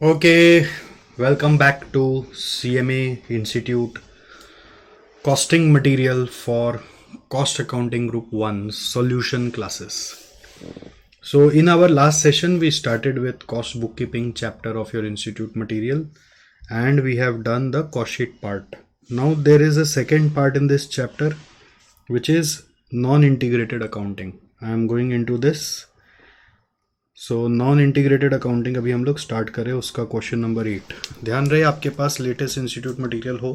Okay, welcome back to CMA Institute Costing Material for Cost Accounting Group 1 Solution Classes. So, in our last session, we started with Cost Bookkeeping chapter of your Institute material and we have done the cost sheet part. Now, there is a second part in this chapter which is non-integrated accounting. I am going into this. So non integrated accounting अभी हम लोग start करें उसका question number 8। ध्यान रहे आपके पास latest institute material हो,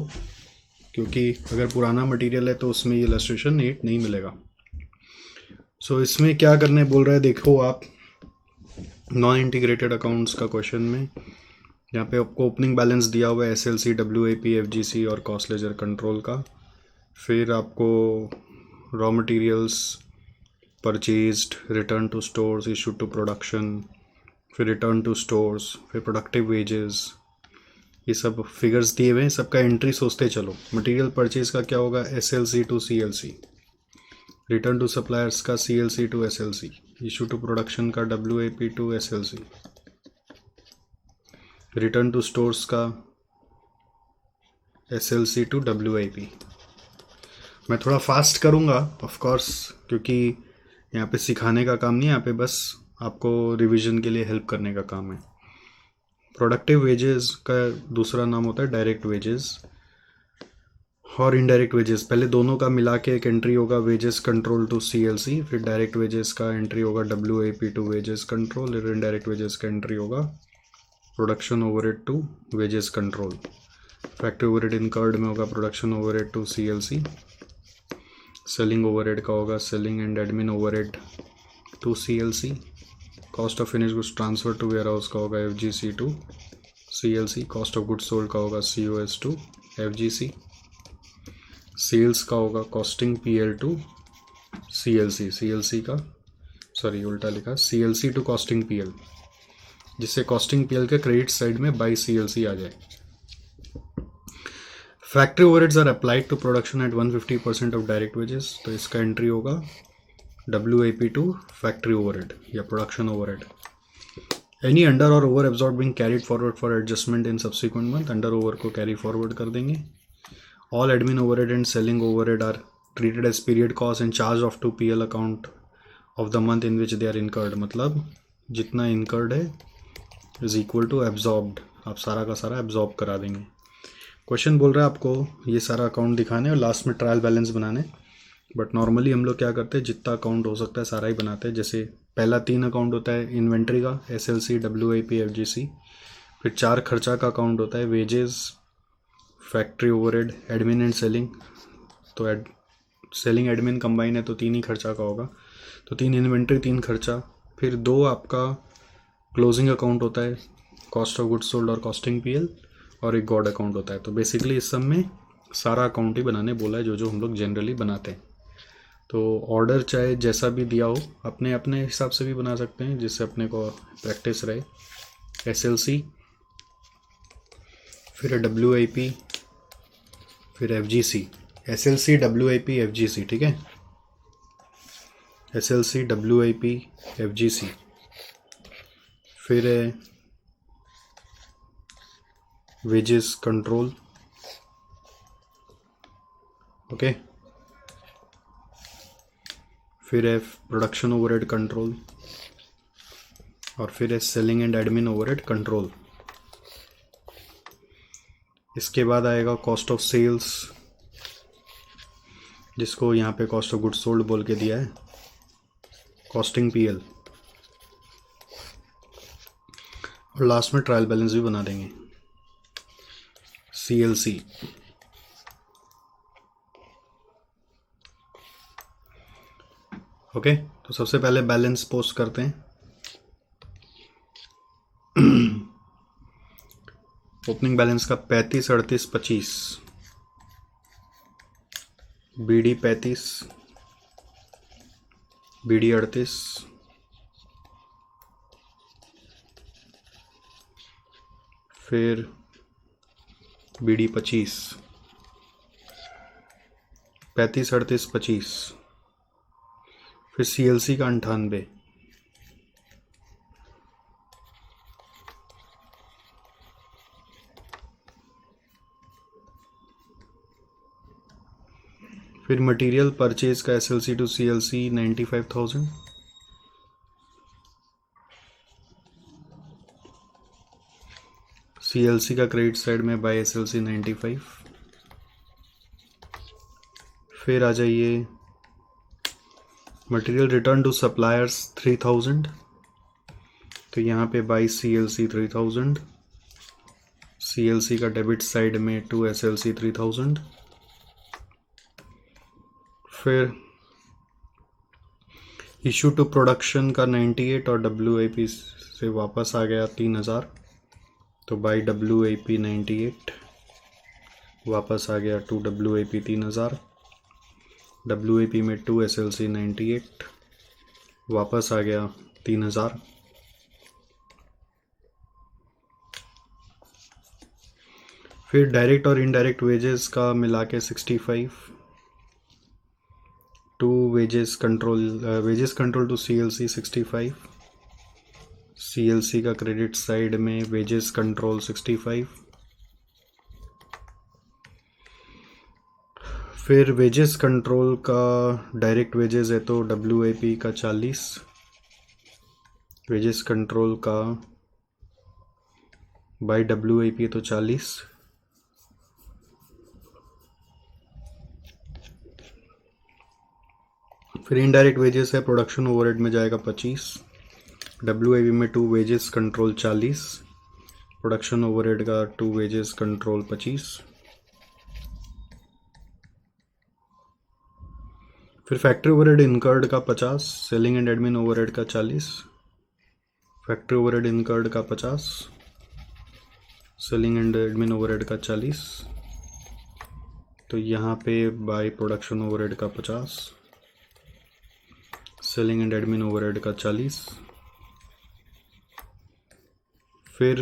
क्योंकि अगर पुराना मटेरियल है तो उसमें ये इलस्ट्रेशन 8 नहीं मिलेगा। सो इसमें क्या करने बोल रहा है, देखो आप नॉन इंटीग्रेटेड अकाउंट्स का क्वेश्चन में यहाँ पे आपको ओपनिंग बैलेंस दिया हुआ है SLC, WAP, FGC और कॉस्ट लेजर कंट्रोल का। फिर आपको raw materials purchased, return to stores, issue to production, फिर रिटर्न टू स्टोर्स, फिर प्रोडक्टिव वेजेस, ये सब फिगर्स दिए हुए हैं। सबका एंट्री सोचते चलो। मटेरियल परचेज का क्या होगा, SLC to CLC, return to suppliers का CLC to SLC, issue to production का WAP to SLC, return to stores का SLC टू WAP। मैं थोड़ा फास्ट करूँगा ऑफ कोर्स, क्योंकि यहाँ पे सिखाने का काम नहीं है, यहाँ पे बस आपको रिवीजन के लिए हेल्प करने का काम है। प्रोडक्टिव वेजेस का दूसरा नाम होता है डायरेक्ट वेजेस और इनडायरेक्ट वेजेस। पहले दोनों का मिला के एक एंट्री होगा वेजेस कंट्रोल टू CLC, फिर डायरेक्ट वेजेस का एंट्री होगा WAP टू वेजेस कंट्रोल, फिर इनडायरेक्ट वेजेस का एंट्री होगा production overhead to wages control. Factory overhead incurred में होगा production overhead to CLC, selling overhead का होगा selling and admin overhead to CLC, cost of finish goods transfer to warehouse का होगा FGC to CLC, cost of goods sold का होगा COS to FGC, sales का होगा costing PL to CLC का sorry उल्टा लिखा, CLC टू कॉस्टिंग PL, जिससे कॉस्टिंग PL के क्रेडिट साइड में बाई CLC आ जाए। Factory overheads are applied to production at 150% of direct wages, तो इसका एंट्री होगा WAP टू फैक्ट्री ओवरहेड या प्रोडक्शन ओवरहेड। एनी अंडर और over absorb being carried forward for adjustment in subsequent month, under over को carry forward कर देंगे। All admin overhead and selling overhead are treated as period cost and charge off to PL account of the month in which they are incurred, मतलब जितना incurred है is equal to absorbed, आप सारा का सारा absorb करा देंगे। Question बोल रहा है आपको ये सारा अकाउंट दिखाने और लास्ट में ट्रायल बैलेंस बनाने, बट नॉर्मली हम लोग क्या करते हैं, जितना अकाउंट हो सकता है सारा ही बनाते हैं। जैसे पहला 3 अकाउंट होता है इन्वेंट्री का, SLC, WAP, FGC, फिर 4 खर्चा का अकाउंट होता है wages, factory overhead, admin and selling. तो सेलिंग एडमिन कंबाइन है तो 3 ही खर्चा का होगा, तो 3 इन्वेंट्री 3 खर्चा। फिर 2 आपका क्लोजिंग अकाउंट होता है, कॉस्ट ऑफ गुड्स सोल्ड और कॉस्टिंग PL, और एक गॉड अकाउंट होता है। तो बेसिकली इस सब में सारा अकाउंट ही बनाने बोला है, जो हम लोग जनरली बनाते हैं। तो ऑर्डर चाहे जैसा भी दिया हो अपने अपने हिसाब से भी बना सकते हैं, जिससे अपने को प्रैक्टिस रहे। SLC, फिर WAP, फिर FGC, SLC, WAP, FGC, ठीक है। SLC, WAP, FGC, फिर वेजेस कंट्रोल, ओके, फिर है प्रोडक्शन ओवरहेड कंट्रोल, और फिर है selling and admin overhead control. इसके बाद आएगा कॉस्ट ऑफ सेल्स, जिसको यहाँ पे कॉस्ट ऑफ गुड्स सोल्ड बोल के दिया है, कॉस्टिंग PL, और लास्ट में ट्रायल बैलेंस भी बना देंगे CLC। ओके, तो सबसे पहले बैलेंस पोस्ट करते हैं। ओपनिंग बैलेंस का 35, 38, 25, BD 35, BD 38, फिर BD 25, 35, 38, 25, फिर CLC का 98, फिर मटेरियल परचेज का SLC टू CLC 95,000। CLC का क्रेडिट साइड में बाय SLC 95। फिर आ जाइए मटेरियल रिटर्न टू सप्लायर्स 3,000, तो यहाँ पे बाय CLC 3,000। CLC का डेबिट साइड में टू SLC 3,000। फिर इशू टू प्रोडक्शन का 98 और WIP से वापस आ गया 3,000, तो बाय WIP 98 वापस आ गया टू WIP 3,000। WIP में टू SLC 98 वापस आ गया 3,000। फिर डायरेक्ट और इनडायरेक्ट वेजेस का मिला के 65 to wages control to CLC 65। CLC का क्रेडिट साइड में वेजेस कंट्रोल 65। फिर वेजेस कंट्रोल का डायरेक्ट वेजेस है तो WIP का 40, वेजेस कंट्रोल का बाय WIP तो 40। फिर इनडायरेक्ट वेजेस है, प्रोडक्शन ओवरहेड में जाएगा 25। WIP में to wages control 40, production overhead का टू वेजेस कंट्रोल 25। फिर फैक्ट्री ओवरहेड इनकर्ड का 50, सेलिंग एंड एडमिन ओवरहेड का 40। फैक्ट्री ओवरहेड इनकर्ड का 50, सेलिंग एंड एडमिन ओवरहेड का 40, तो यहाँ पे बाय प्रोडक्शन ओवरहेड का 50, सेलिंग एंड एडमिन ओवरहेड का 40। फिर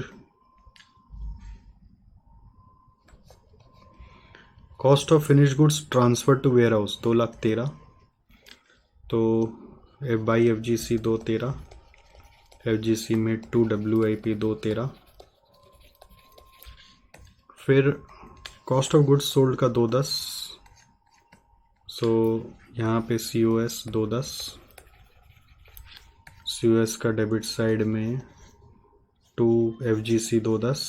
cost of finish goods transfer to warehouse 2,13,000, तो बाई FGC 2,13,000, FGC में टू WIP 2,13,000। फिर कॉस्ट ऑफ गुड्स सोल्ड का 2,10,000, सो यहाँ पे COS 2,10,000। COS का डेबिट साइड में टू FGC 2,10,000।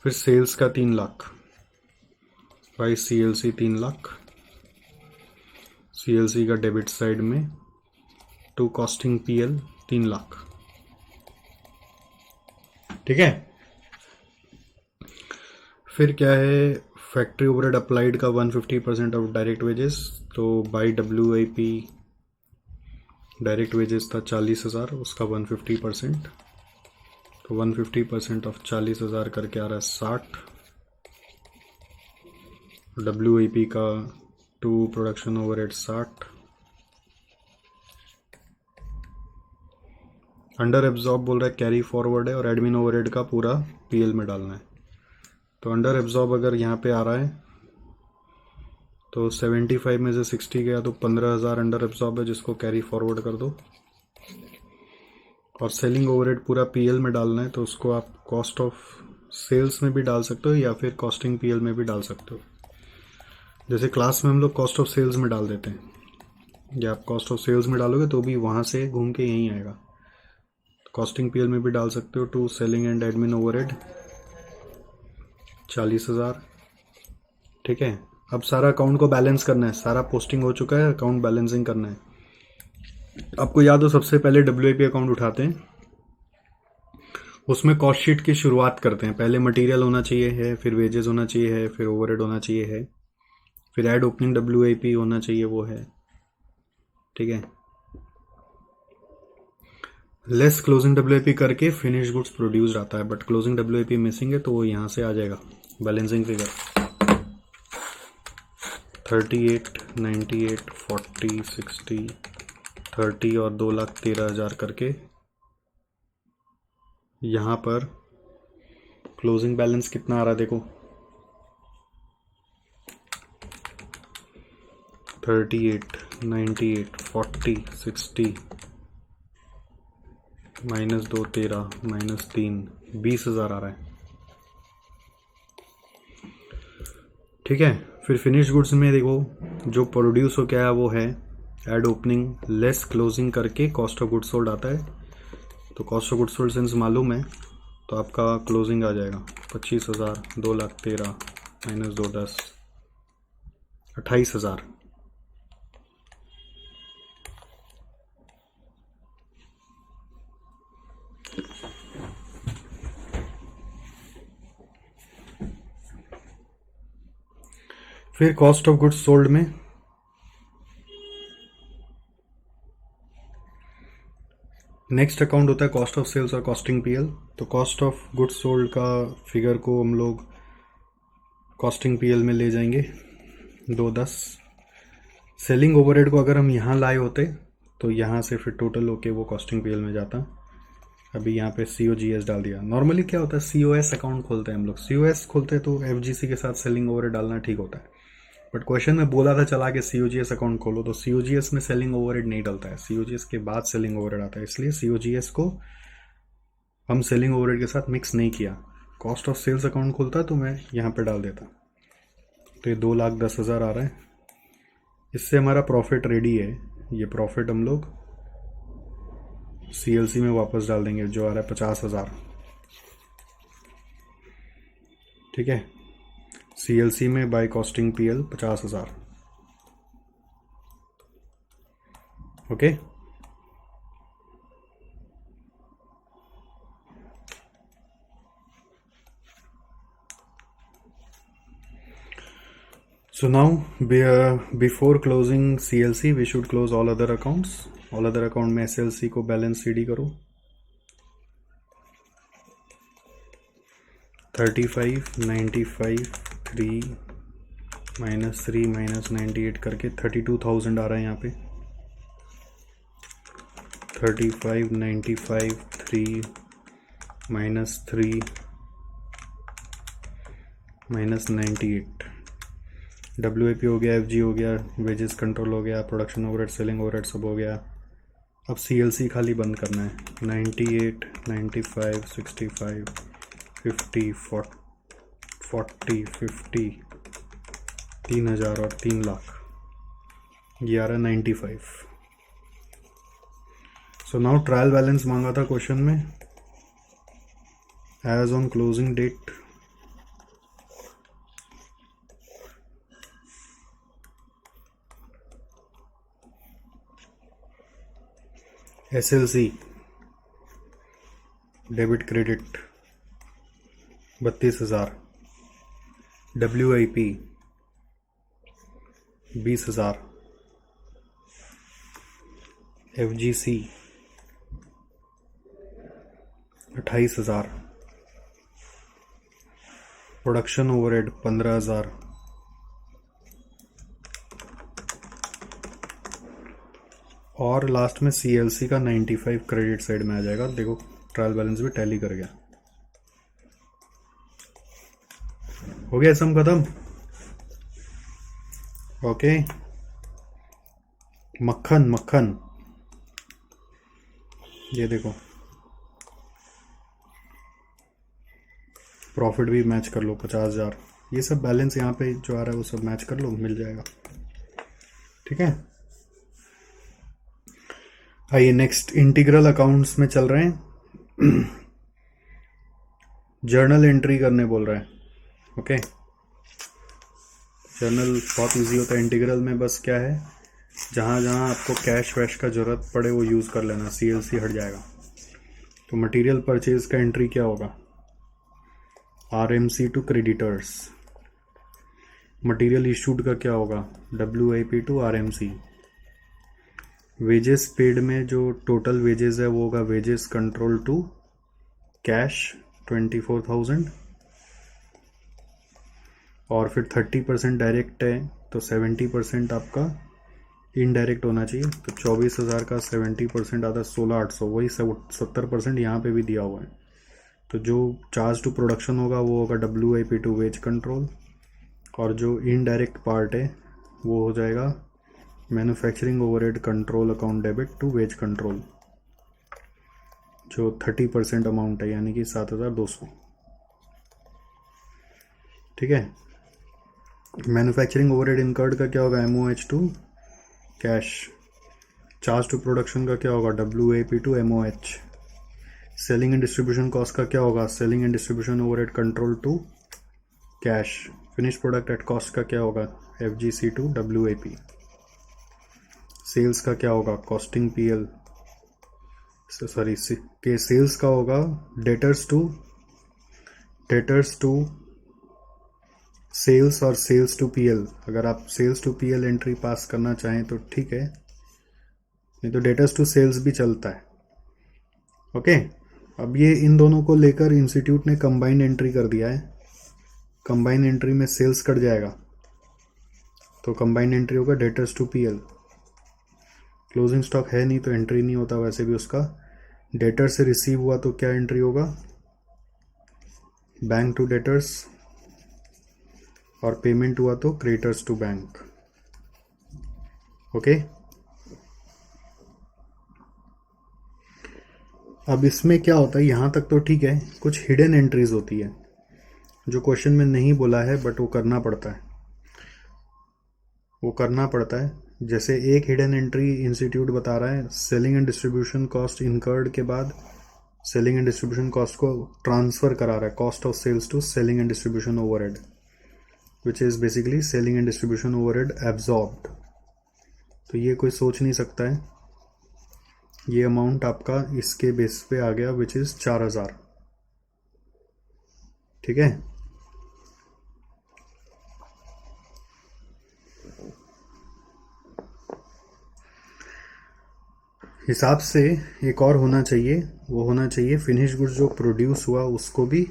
फिर सेल्स का 3,00,000 बाई CLC 3,00,000। CLC का डेबिट साइड में टू कॉस्टिंग PL 3,00,000। ठीक है। फिर क्या है, फैक्ट्री ओवरहेड अप्लाइड का 150% ऑफ डायरेक्ट वेजेस, तो बाई WIP डायरेक्ट वेजेस था 40,000, उसका 150%, तो 150% ऑफ 40,000 करके आ रहा है 60। WIP का to production overhead 60। Under absorb बोल रहा है कैरी फॉरवर्ड है, और एडमिन ओवरहेड का पूरा PL में डालना है। तो अंडर एब्जॉर्ब अगर यहाँ पे आ रहा है तो 75 में से 60 गया तो 15,000 अंडर एब्जॉर्ब है, जिसको कैरी फॉरवर्ड कर दो। और सेलिंग ओवरहेड पूरा PL में डालना है, तो उसको आप कॉस्ट ऑफ सेल्स में भी डाल सकते हो या फिर कॉस्टिंग PL में भी डाल सकते हो। जैसे क्लास में हम लोग कॉस्ट ऑफ सेल्स में डाल देते हैं, या आप कॉस्ट ऑफ सेल्स में डालोगे तो भी वहाँ से घूम के यहीं आएगा। कॉस्टिंग PL में भी डाल सकते हो। To selling and admin overhead 40,000। ठीक है। अब सारा अकाउंट को बैलेंस करना है, सारा पोस्टिंग हो चुका है, अकाउंट बैलेंसिंग करना है। आपको याद हो, सबसे पहले WIP अकाउंट उठाते हैं, उसमें कॉस्ट शीट की शुरुआत करते हैं। पहले मटेरियल होना चाहिए है, फिर वेजेस होना चाहिए है, फिर ओवरहेड होना चाहिए है, फिर ऐड ओपनिंग WIP होना चाहिए, वो है। ठीक है। लेस क्लोजिंग WIP करके फिनिश गुड्स प्रोड्यूस आता है, बट क्लोजिंग WIP मिसिंग है, तो वो यहाँ से आ जाएगा बैलेंसिंग फिगर 38, 98, 40, 60, 30 और 2,13,000 करके यहाँ पर क्लोजिंग बैलेंस कितना आ रहा है देखो, 38, 98, 40, 60, -2 13 -3 20,000 आ रहा है। ठीक है, फिर फिनिश गुड्स में देखो जो प्रोड्यूस हो क्या है वो है एड ओपनिंग लेस क्लोजिंग करके कॉस्ट ऑफ गुड्स सोल्ड आता है। तो cost of goods sold since मालूम है तो आपका क्लोजिंग आ जाएगा 25,000 2,13,000 -2 10 28,000। फिर कॉस्ट ऑफ गुड्स सोल्ड में नेक्स्ट अकाउंट होता है कॉस्ट ऑफ सेल्स और कॉस्टिंग पीएल। तो कॉस्ट ऑफ गुड्स सोल्ड का फिगर को हम लोग कॉस्टिंग पीएल में ले जाएंगे 210। सेलिंग ओवरहेड को अगर हम यहाँ लाए होते तो यहाँ से फिर टोटल होके वो कॉस्टिंग पीएल में जाता। अभी यहाँ पे COGS डाल दिया। नॉर्मली क्या होता है COS अकाउंट खोलते हैं हम लोग, COS खोलते हैं तो FGC के साथ सेलिंग ओवरहेड डालना ठीक होता है। बट क्वेश्चन में बोला था चला के COGS अकाउंट खोलो, तो COGS में सेलिंग ओवरहेड नहीं डलता है, COGS के बाद सेलिंग ओवरहेड आता है, इसलिए COGS को हम सेलिंग ओवरहेड के साथ मिक्स नहीं किया। कॉस्ट ऑफ सेल्स अकाउंट खोलता तो मैं यहाँ पे डाल देता। तो ये 2,10,000 आ रहा है। इससे हमारा प्रॉफिट रेडी है। ये प्रॉफिट हम लोग CLC में वापस डाल देंगे जो आ रहा है 50,000। ठीक है, CLC में by costing PL 50,000। Okay, so now before closing CLC we should close all other accounts। all other account में SLC को बैलेंस CD करो 35 95 3 -3 -98 करके 32,000 आ रहा है यहाँ पे। 35 95 3 -3 -98 WAP हो गया, FG हो गया, वेजेस कंट्रोल हो गया, प्रोडक्शन ओवरहेड सेलिंग ओवरहेड सब हो गया। अब CLC खाली बंद करना है। 98 95 65 50 40 50 3,000 और 3 लाख, ये आ रहा है 95। सो नाउ ट्रायल बैलेंस मांगा था क्वेश्चन में as on closing date. SLC debit credit 32,000, WIP 20,000, FGC 28,000, production overhead 15,000, और लास्ट में CLC का 95 क्रेडिट साइड में आ जाएगा। देखो ट्रायल बैलेंस भी टैली कर गया। हो गया सम खत्म। ओके, मक्खन मक्खन, ये देखो प्रॉफिट भी मैच कर लो 50,000। ये सब बैलेंस यहाँ पे जो आ रहा है वो सब मैच कर लो, मिल जाएगा। ठीक है, आइए नेक्स्ट इंटीग्रल अकाउंट्स में चल रहे हैं। जर्नल एंट्री करने बोल रहा है। ओके, जर्नल बहुत इजी होता है इंटीग्रल में। बस क्या है, जहाँ जहाँ आपको कैश वैश का ज़रूरत पड़े वो यूज़ कर लेना, CLC हट जाएगा। तो मटेरियल परचेज का एंट्री क्या होगा, RMC to creditors. Material issued का क्या होगा, WIP to RMC। Wages paid में जो टोटल वेजेस है वो होगा वेजेस कंट्रोल टू कैश 24,000, और फिर 30% डायरेक्ट है तो 70% आपका इनडायरेक्ट होना चाहिए। तो 24,000 का 70% आता है 16,800, वही 70% यहाँ पे भी दिया हुआ है। तो जो चार्ज टू प्रोडक्शन होगा वो होगा WIP टू वेज कंट्रोल, और जो इनडायरेक्ट पार्ट है वो हो जाएगा manufacturing overhead control account debit to wage control. जो 30% अमाउंट है, यानी कि 7,200। ठीक है। मैन्युफैक्चरिंग ओवरहेड इनकर्ड का क्या होगा, MOH to cash. Charge to production का क्या होगा, WAP to MOH। Selling and distribution cost का क्या होगा, selling and distribution overhead control to cash. Finish product at cost का क्या होगा, FGC टू WAP। सेल्स का क्या होगा, कॉस्टिंग PL, सॉरी के सेल्स का होगा डेटर्स टू सेल्स और सेल्स टू PL। अगर आप sales to PL entry pass करना चाहें तो ठीक है, नहीं तो डेटर्स टू सेल्स भी चलता है। ओके। अब ये इन दोनों को लेकर इंस्टीट्यूट ने कंबाइंड एंट्री कर दिया है। कंबाइंड एंट्री में सेल्स कट जाएगा तो कंबाइंड एंट्री होगा debtors to PL। Closing stock है नहीं तो एंट्री नहीं होता वैसे भी उसका। डेटर से रिसीव हुआ तो क्या एंट्री होगा, बैंक टू डेटर्स, और पेमेंट हुआ तो क्रेडिटर्स टू बैंक। ओके। अब इसमें क्या होता है, यहाँ तक तो ठीक है, कुछ हिडन एंट्रीज होती है जो क्वेश्चन में नहीं बोला है बट वो करना पड़ता है, वो करना पड़ता है। जैसे एक हिडन एंट्री इंस्टीट्यूट बता रहा है, selling and distribution cost incurred के बाद सेलिंग एंड डिस्ट्रीब्यूशन कॉस्ट को ट्रांसफर करा रहा है cost of sales to selling and distribution overhead, which is basically selling and distribution overhead absorbed. तो ये कोई सोच नहीं सकता है, ये अमाउंट आपका इसके बेस पे आ गया विच इज़ 4,000। ठीक है। हिसाब से एक और होना चाहिए, वो होना चाहिए फिनिश गुड्स जो प्रोड्यूस हुआ उसको भी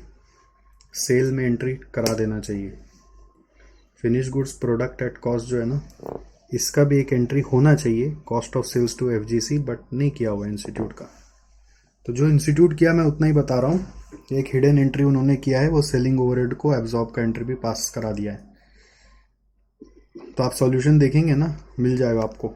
सेल में एंट्री करा देना चाहिए। Finish goods product at cost जो है ना, इसका भी एक एंट्री होना चाहिए, cost of sales to FGC, but नहीं किया हुआ इंस्टीट्यूट का। तो जो इंस्टीट्यूट किया मैं उतना ही बता रहा हूँ। एक हिडन एंट्री उन्होंने किया है, वो सेलिंग ओवरहेड को एब्जॉर्ब का एंट्री भी पास करा दिया है। तो आप सॉल्यूशन देखेंगे ना, मिल जाएगा आपको।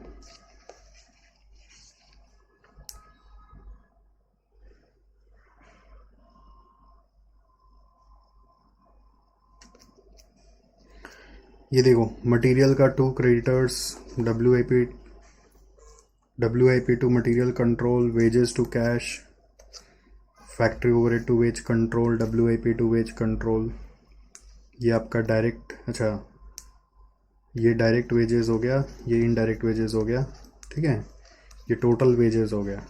ये देखो, मटेरियल का to creditors, WIP to material control, wages to cash, factory overhead to wage control, WIP to wage control. ये आपका डायरेक्ट, अच्छा ये डायरेक्ट वेजेस हो गया, ये इनडायरेक्ट वेजेस हो गया। ठीक है, ये टोटल वेजेस हो गया।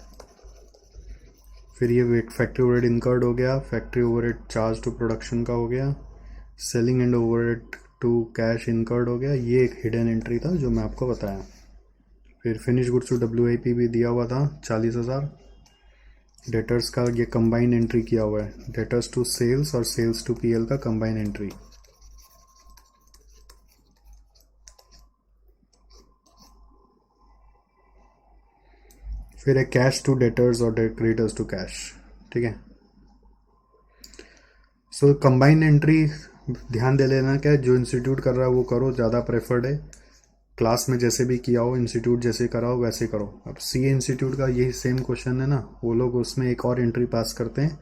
फिर ये फैक्ट्री ओवरहेड इनकर्ड हो गया, factory overhead charge to production का हो गया, selling and overhead to cash incurred हो गया। ये एक हिडन एंट्री था जो मैं आपको बताया। फिर फिनिश गुड्स टू WIP भी दिया हुआ था 40,000। डेटर्स का ये कंबाइन एंट्री किया हुआ है, डेटर्स टू सेल्स और सेल्स टू PL का कंबाइन एंट्री। फिर है कैश टू डेटर्स और क्रेडिटर्स टू कैश। ठीक है। सो कंबाइन एंट्री ध्यान दे लेना, क्या जो इंस्टीट्यूट कर रहा है वो करो, ज़्यादा प्रेफर्ड है। क्लास में जैसे भी किया हो, इंस्टीट्यूट जैसे कराओ वैसे करो। अब CA इंस्टीट्यूट का यही सेम क्वेश्चन है ना, वो लोग उसमें एक और एंट्री पास करते हैं,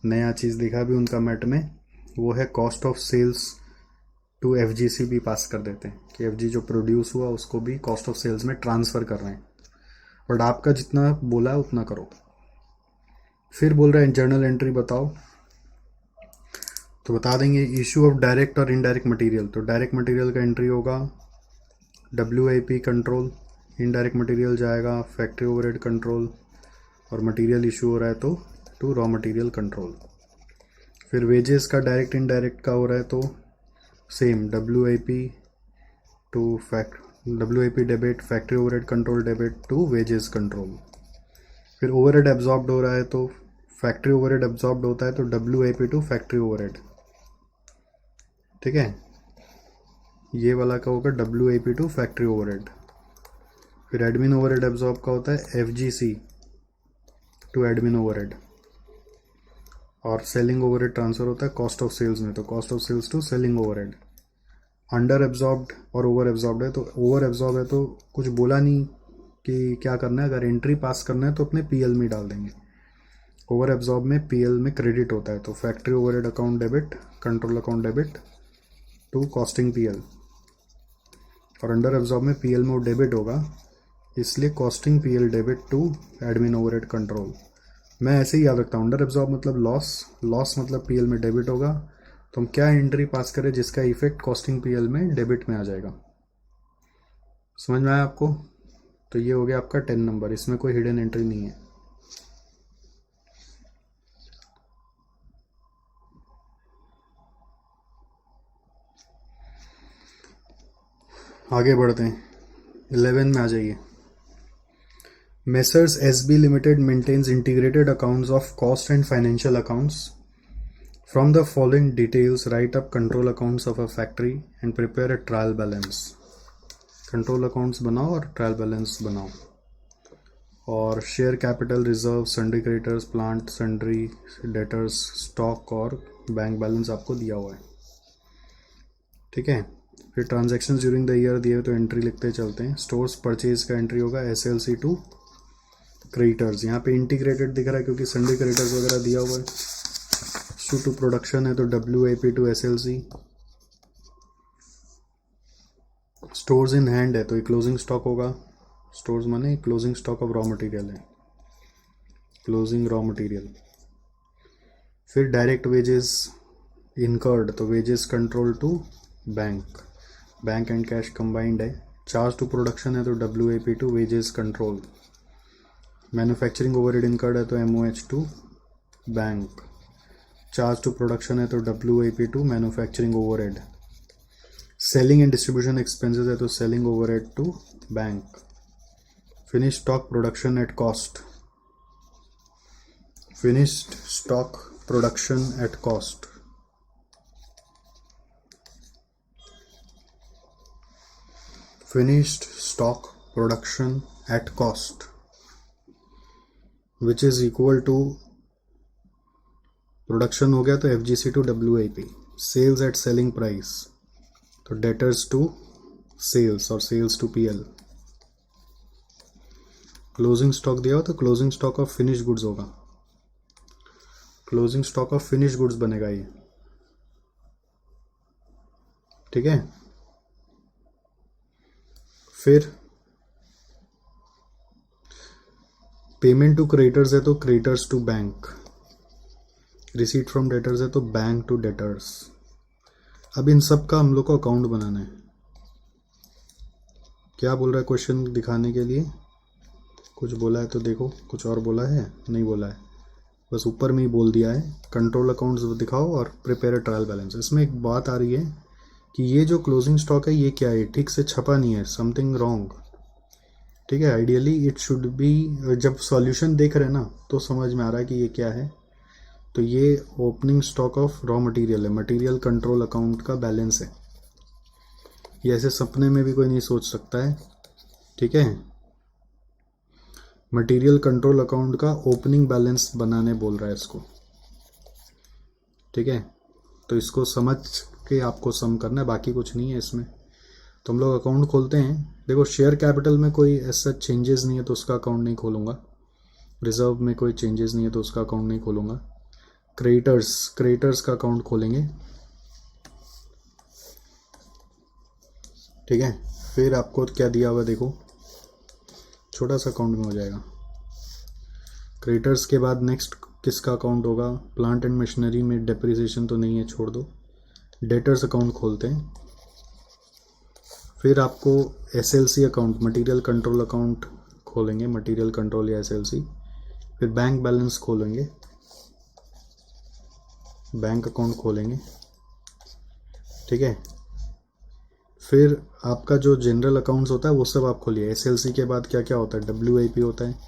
नया चीज़ दिखा भी उनका मैट में, वो है cost of sales to FGC भी पास कर देते हैं कि FG जो प्रोड्यूस हुआ उसको भी कॉस्ट ऑफ सेल्स में ट्रांसफ़र कर रहे हैं। बट आपका जितना बोला है उतना करो। फिर बोल रहे हैं जर्नल एंट्री बताओ, तो बता देंगे इशू ऑफ डायरेक्ट और इनडायरेक्ट मटेरियल। तो डायरेक्ट मटेरियल का एंट्री होगा WIP कंट्रोल, इनडायरेक्ट मटेरियल जाएगा फैक्ट्री ओवरहेड कंट्रोल, और मटेरियल इशू हो रहा है तो टू रॉ मटेरियल कंट्रोल। फिर वेजेस का डायरेक्ट इनडायरेक्ट का हो रहा है तो same WIP debit, factory overhead control debit to wages control. फिर ओवरहेड एब्जॉर्ब्ड हो रहा है तो फैक्ट्री ओवरहेड एब्जॉर्ब्ड होता है तो WIP टू फैक्ट्री ओवरहेड। ठीक है, ये वाला का होगा WIP टू फैक्ट्री ओवरहेड। फिर एडमिन ओवरहेड एब्जॉर्ब का होता है FGC टू एडमिन ओवरहेड, और सेलिंग ओवरहेड ट्रांसफर होता है कॉस्ट ऑफ सेल्स में, तो cost of sales to selling overhead. Under absorbed और ओवर एब्जॉर्ब्ड है, तो ओवर एब्जॉर्ब है तो कुछ बोला नहीं कि क्या करना है, अगर एंट्री पास करना है तो अपने PL में डाल देंगे। ओवर एब्जॉर्ब में पीएल में क्रेडिट होता है, तो factory overhead account debit, control account debit to costing PL, और अंडर एब्जॉर्ब में पीएल में वो डेबिट होगा, इसलिए costing PL debit to admin overhead control. मैं ऐसे ही याद रखता हूँ, अंडर एब्जॉर्ब मतलब लॉस, लॉस मतलब पीएल में डेबिट होगा, तो हम क्या एंट्री पास करें जिसका इफेक्ट कॉस्टिंग पीएल में डेबिट में आ जाएगा। समझ में आया आपको? तो ये हो गया आपका 10 नंबर, इसमें कोई हिडन एंट्री नहीं है। आगे बढ़ते हैं, 11 में आ जाइए। Messrs SB Limited maintains integrated accounts of cost and financial accounts. From the following details, write up control accounts of a factory and prepare a trial balance. Control accounts बनाओ और trial balance बनाओ, और share capital, reserve, sundry creditors, plant sundry debtors, stock और bank balance आपको दिया हुआ है। ठीक है, फिर ट्रांजैक्शंस ड्यूरिंग द ईयर दिए तो एंट्री लिखते चलते हैं। स्टोर्स परचेज का एंट्री होगा SLC टू क्रेडिटर्स, यहाँ पे इंटीग्रेटेड दिख रहा है क्योंकि सन्ड्री क्रेडिटर्स वगैरह दिया हुआ है। इशू टू प्रोडक्शन है तो WIP to SLC। Stores in hand है तो ये क्लोजिंग स्टॉक होगा, स्टोर्स माने closing stock of raw material है, क्लोजिंग रॉ मटेरियल। फिर डायरेक्ट वेजेस इनकर्ड तो wages control to bank, bank and cash combined है। चार्ज टू प्रोडक्शन है तो WIP to wages control. Manufacturing overhead incurred है तो MOH to bank. Charge to production है तो WIP to manufacturing overhead. Selling and distribution expenses है तो selling overhead to bank. Finish stock production at cost, finished stock production at cost. Finished stock production at cost which is equal to, production हो गया तो FGC to WIP। Sales at selling price तो debtors to sales और sales to PL। Closing stock दिया हो तो closing stock of finish goods होगा, closing stock of finish goods बनेगा ये। ठीक है, फिर पेमेंट टू क्रेडिटर्स है तो creditors to bank. Receipt from debtors है तो बैंक टू डेटर्स। अब इन सब का हम लोग को अकाउंट बनाना है। क्या बोल रहा है क्वेश्चन दिखाने के लिए? कुछ बोला है तो देखो, कुछ और बोला है? नहीं बोला है, बस ऊपर में ही बोल दिया है कंट्रोल अकाउंट्स दिखाओ और प्रिपेयर अ ट्रायल बैलेंस। इसमें एक बात आ रही है कि ये जो क्लोजिंग स्टॉक है ये क्या है, ठीक से छपा नहीं है, समथिंग रॉन्ग। ठीक है, आइडियली इट शुड बी, जब सॉल्यूशन देख रहे हैं ना तो समझ में आ रहा है कि ये क्या है। तो ये opening stock of raw material है, मटेरियल कंट्रोल अकाउंट का बैलेंस है। ये ऐसे सपने में भी कोई नहीं सोच सकता है। ठीक है, मटेरियल कंट्रोल अकाउंट का ओपनिंग बैलेंस बनाने बोल रहा है इसको। ठीक है, तो इसको समझ के आपको सम करना है, बाकी कुछ नहीं है इसमें। तो हम लोग अकाउंट खोलते हैं। देखो, शेयर कैपिटल में कोई ऐसा चेंजेस नहीं है तो उसका अकाउंट नहीं खोलूँगा। रिजर्व में कोई चेंजेस नहीं है तो उसका अकाउंट नहीं खोलूँगा। क्रेडिटर्स का अकाउंट खोलेंगे। ठीक है, फिर आपको क्या दिया हुआ देखो, छोटा सा अकाउंट में हो जाएगा। क्रेडिटर्स के बाद नेक्स्ट किसका अकाउंट होगा? प्लांट एंड मशीनरी में डेप्रिसिएशन तो नहीं है, छोड़ दो। डेटर्स अकाउंट खोलते हैं। फिर आपको SLC account, material control account खोलेंगे, मटेरियल कंट्रोल या SLC। फिर बैंक बैलेंस खोलेंगे, बैंक अकाउंट खोलेंगे। ठीक है, फिर आपका जो जनरल अकाउंट्स होता है वो सब आप खोलिए। SLC के बाद क्या क्या होता है? WIP होता है।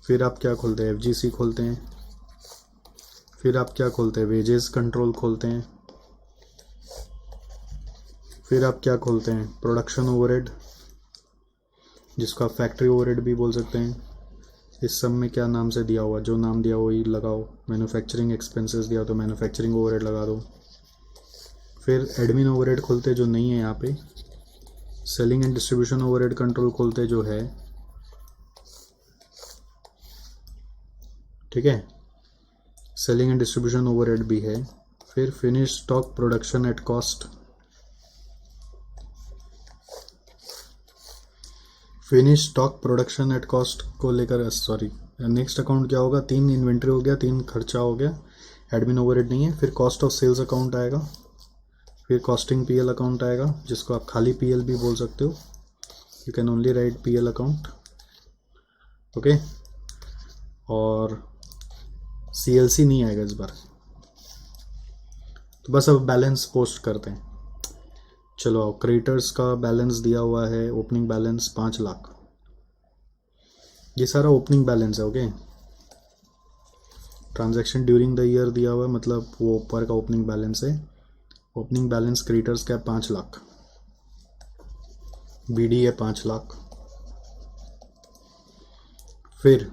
फिर आप क्या खोलते हैं? FGC खोलते हैं। फिर आप क्या खोलते हैं? वेजेस कंट्रोल खोलते हैं। फिर आप क्या खोलते हैं? प्रोडक्शन ओवरहेड, जिसको आप फैक्ट्री ओवरहेड भी बोल सकते हैं। इस सब में क्या नाम से दिया हुआ, जो नाम दिया वही लगाओ। मैन्युफैक्चरिंग एक्सपेंसेस दिया तो मैन्युफैक्चरिंग ओवरहेड लगा दो। फिर एडमिन ओवरहेड खोलते जो नहीं है यहाँ पे। Selling and distribution overhead control खोलते जो है। ठीक है। सेलिंग एंड डिस्ट्रीब्यूशन ओवरहेड भी है। फिर finish stock production at cost, finish stock production at cost को लेकर सॉरी नेक्स्ट अकाउंट क्या होगा, 3 इन्वेंट्री हो गया, 3 खर्चा हो गया, एडमिन ओवरहेड नहीं है। फिर कॉस्ट ऑफ सेल्स अकाउंट आएगा, फिर कॉस्टिंग पीएल अकाउंट आएगा जिसको आप खाली पीएल भी बोल सकते हो, you can only right PL account, okay. और सीएलसी नहीं आएगा इस बार। तो बस अब बैलेंस पोस्ट करते हैं। चलो क्रेडिटर्स का बैलेंस दिया हुआ है, ओपनिंग बैलेंस 5 लाख, ये सारा ओपनिंग बैलेंस है, okay. Transaction during the year दिया हुआ है, मतलब वो ऊपर का ओपनिंग बैलेंस है। ओपनिंग बैलेंस क्रेडिटर्स का 5 लाख, बीडी है 5 लाख। फिर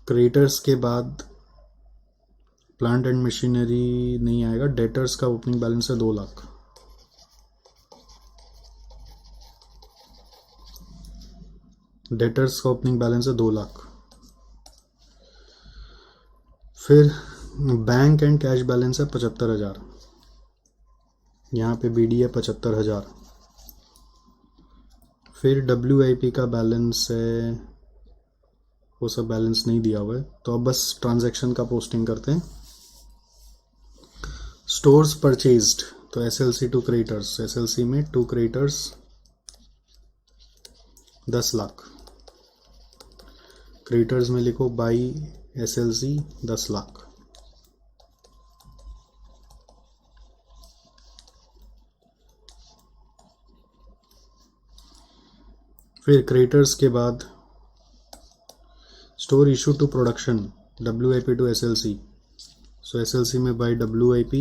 क्रेडिटर्स के बाद प्लांट एंड मशीनरी नहीं आएगा। डेटर्स का ओपनिंग बैलेंस है 2 लाख। डेटर्स का ओपनिंग बैलेंस है 2 लाख। फिर बैंक एंड कैश बैलेंस है 75,000, यहाँ पे बीडी है 75,000। फिर WIP का बैलेंस है, वो सब बैलेंस नहीं दिया हुआ है, तो अब बस ट्रांजैक्शन का पोस्टिंग करते हैं। स्टोर्स परचेज्ड, तो SLC टू क्रेडिटर्स, SLC में 2 क्रेडिटर्स 10 लाख। क्रेडिटर्स में लिखो बाई SLC 10 लाख। फिर क्रेडिटर्स के बाद store issue to production, WIP to SLC, so SLC में बाई WIP,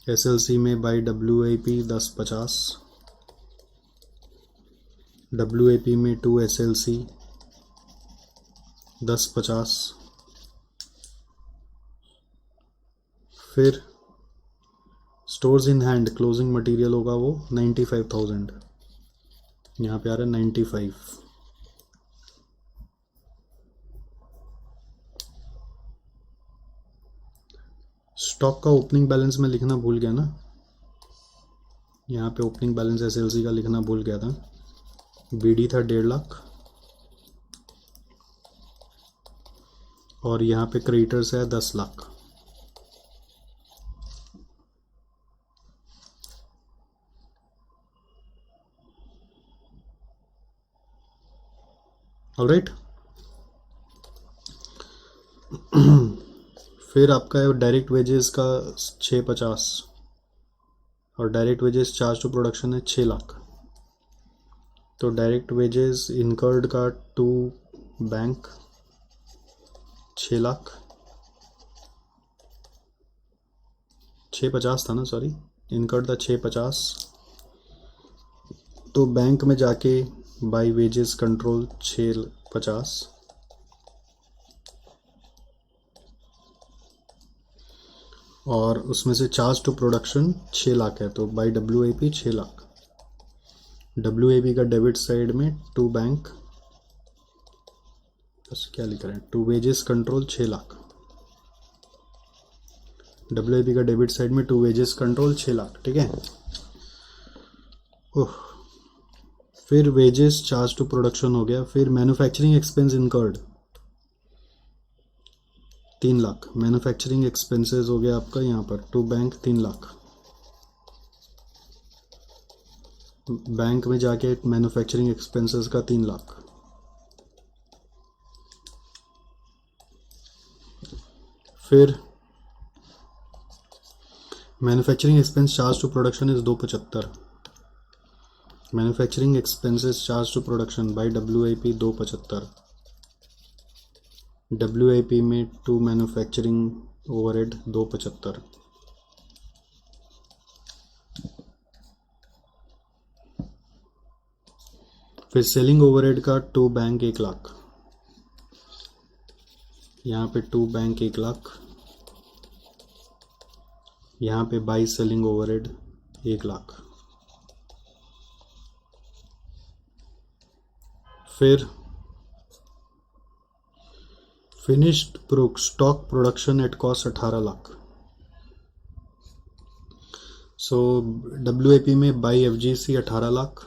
SLC में बाई WIP 10-50, WIP में 2 SLC 10-50। फिर stores in hand closing material होगा वो 95,000, यहाँ पे आ रहा है 95। स्टॉक का ओपनिंग बैलेंस में लिखना भूल गया ना, यहाँ पे ओपनिंग बैलेंस SLC का लिखना भूल गया था। बीडी था 1.5 लाख, और यहाँ पे क्रेडिटर्स है 10 लाख। ऑलराइट। फिर आपका है डायरेक्ट वेजेस का 650, और direct wages charge to production है 6 लाख। तो डायरेक्ट वेजेस इनकर्ड का टू बैंक 6 लाख, 650 था ना, सॉरी इनकर्ड था 650। तो बैंक में जाके बाई वेजेस कंट्रोल 650, और उसमें से चार्ज टू प्रोडक्शन 6 लाख है, तो बाई WIP 6 लाख। WIP का डेबिट साइड में टू बैंक, बस क्या लिख रहे हैं, to wages control 6 lakh. WIP का डेबिट साइड में टू वेजेस कंट्रोल 6 लाख, ठीक है। ओह, फिर वेजेस चार्ज टू प्रोडक्शन हो गया। फिर manufacturing expense incurred 3 lakh, manufacturing expenses हो गया आपका यहाँ पर टू बैंक 3 लाख। बैंक में जाके मैन्युफैक्चरिंग एक्सपेंसेस का 3 लाख। फिर manufacturing expense charge to production is 275, manufacturing expenses charge to production by WIP 275। WIP में टू मैन्युफैक्चरिंग ओवरहेड 275। फिर सेलिंग ओवरहेड का टू बैंक 1 लाख, यहाँ पे टू बैंक 1 लाख, यहाँ पे बाई सेलिंग ओवरहेड 1 लाख। फिर finished stock production at cost 18 lakh. So WAP में by FGC 18 lakh,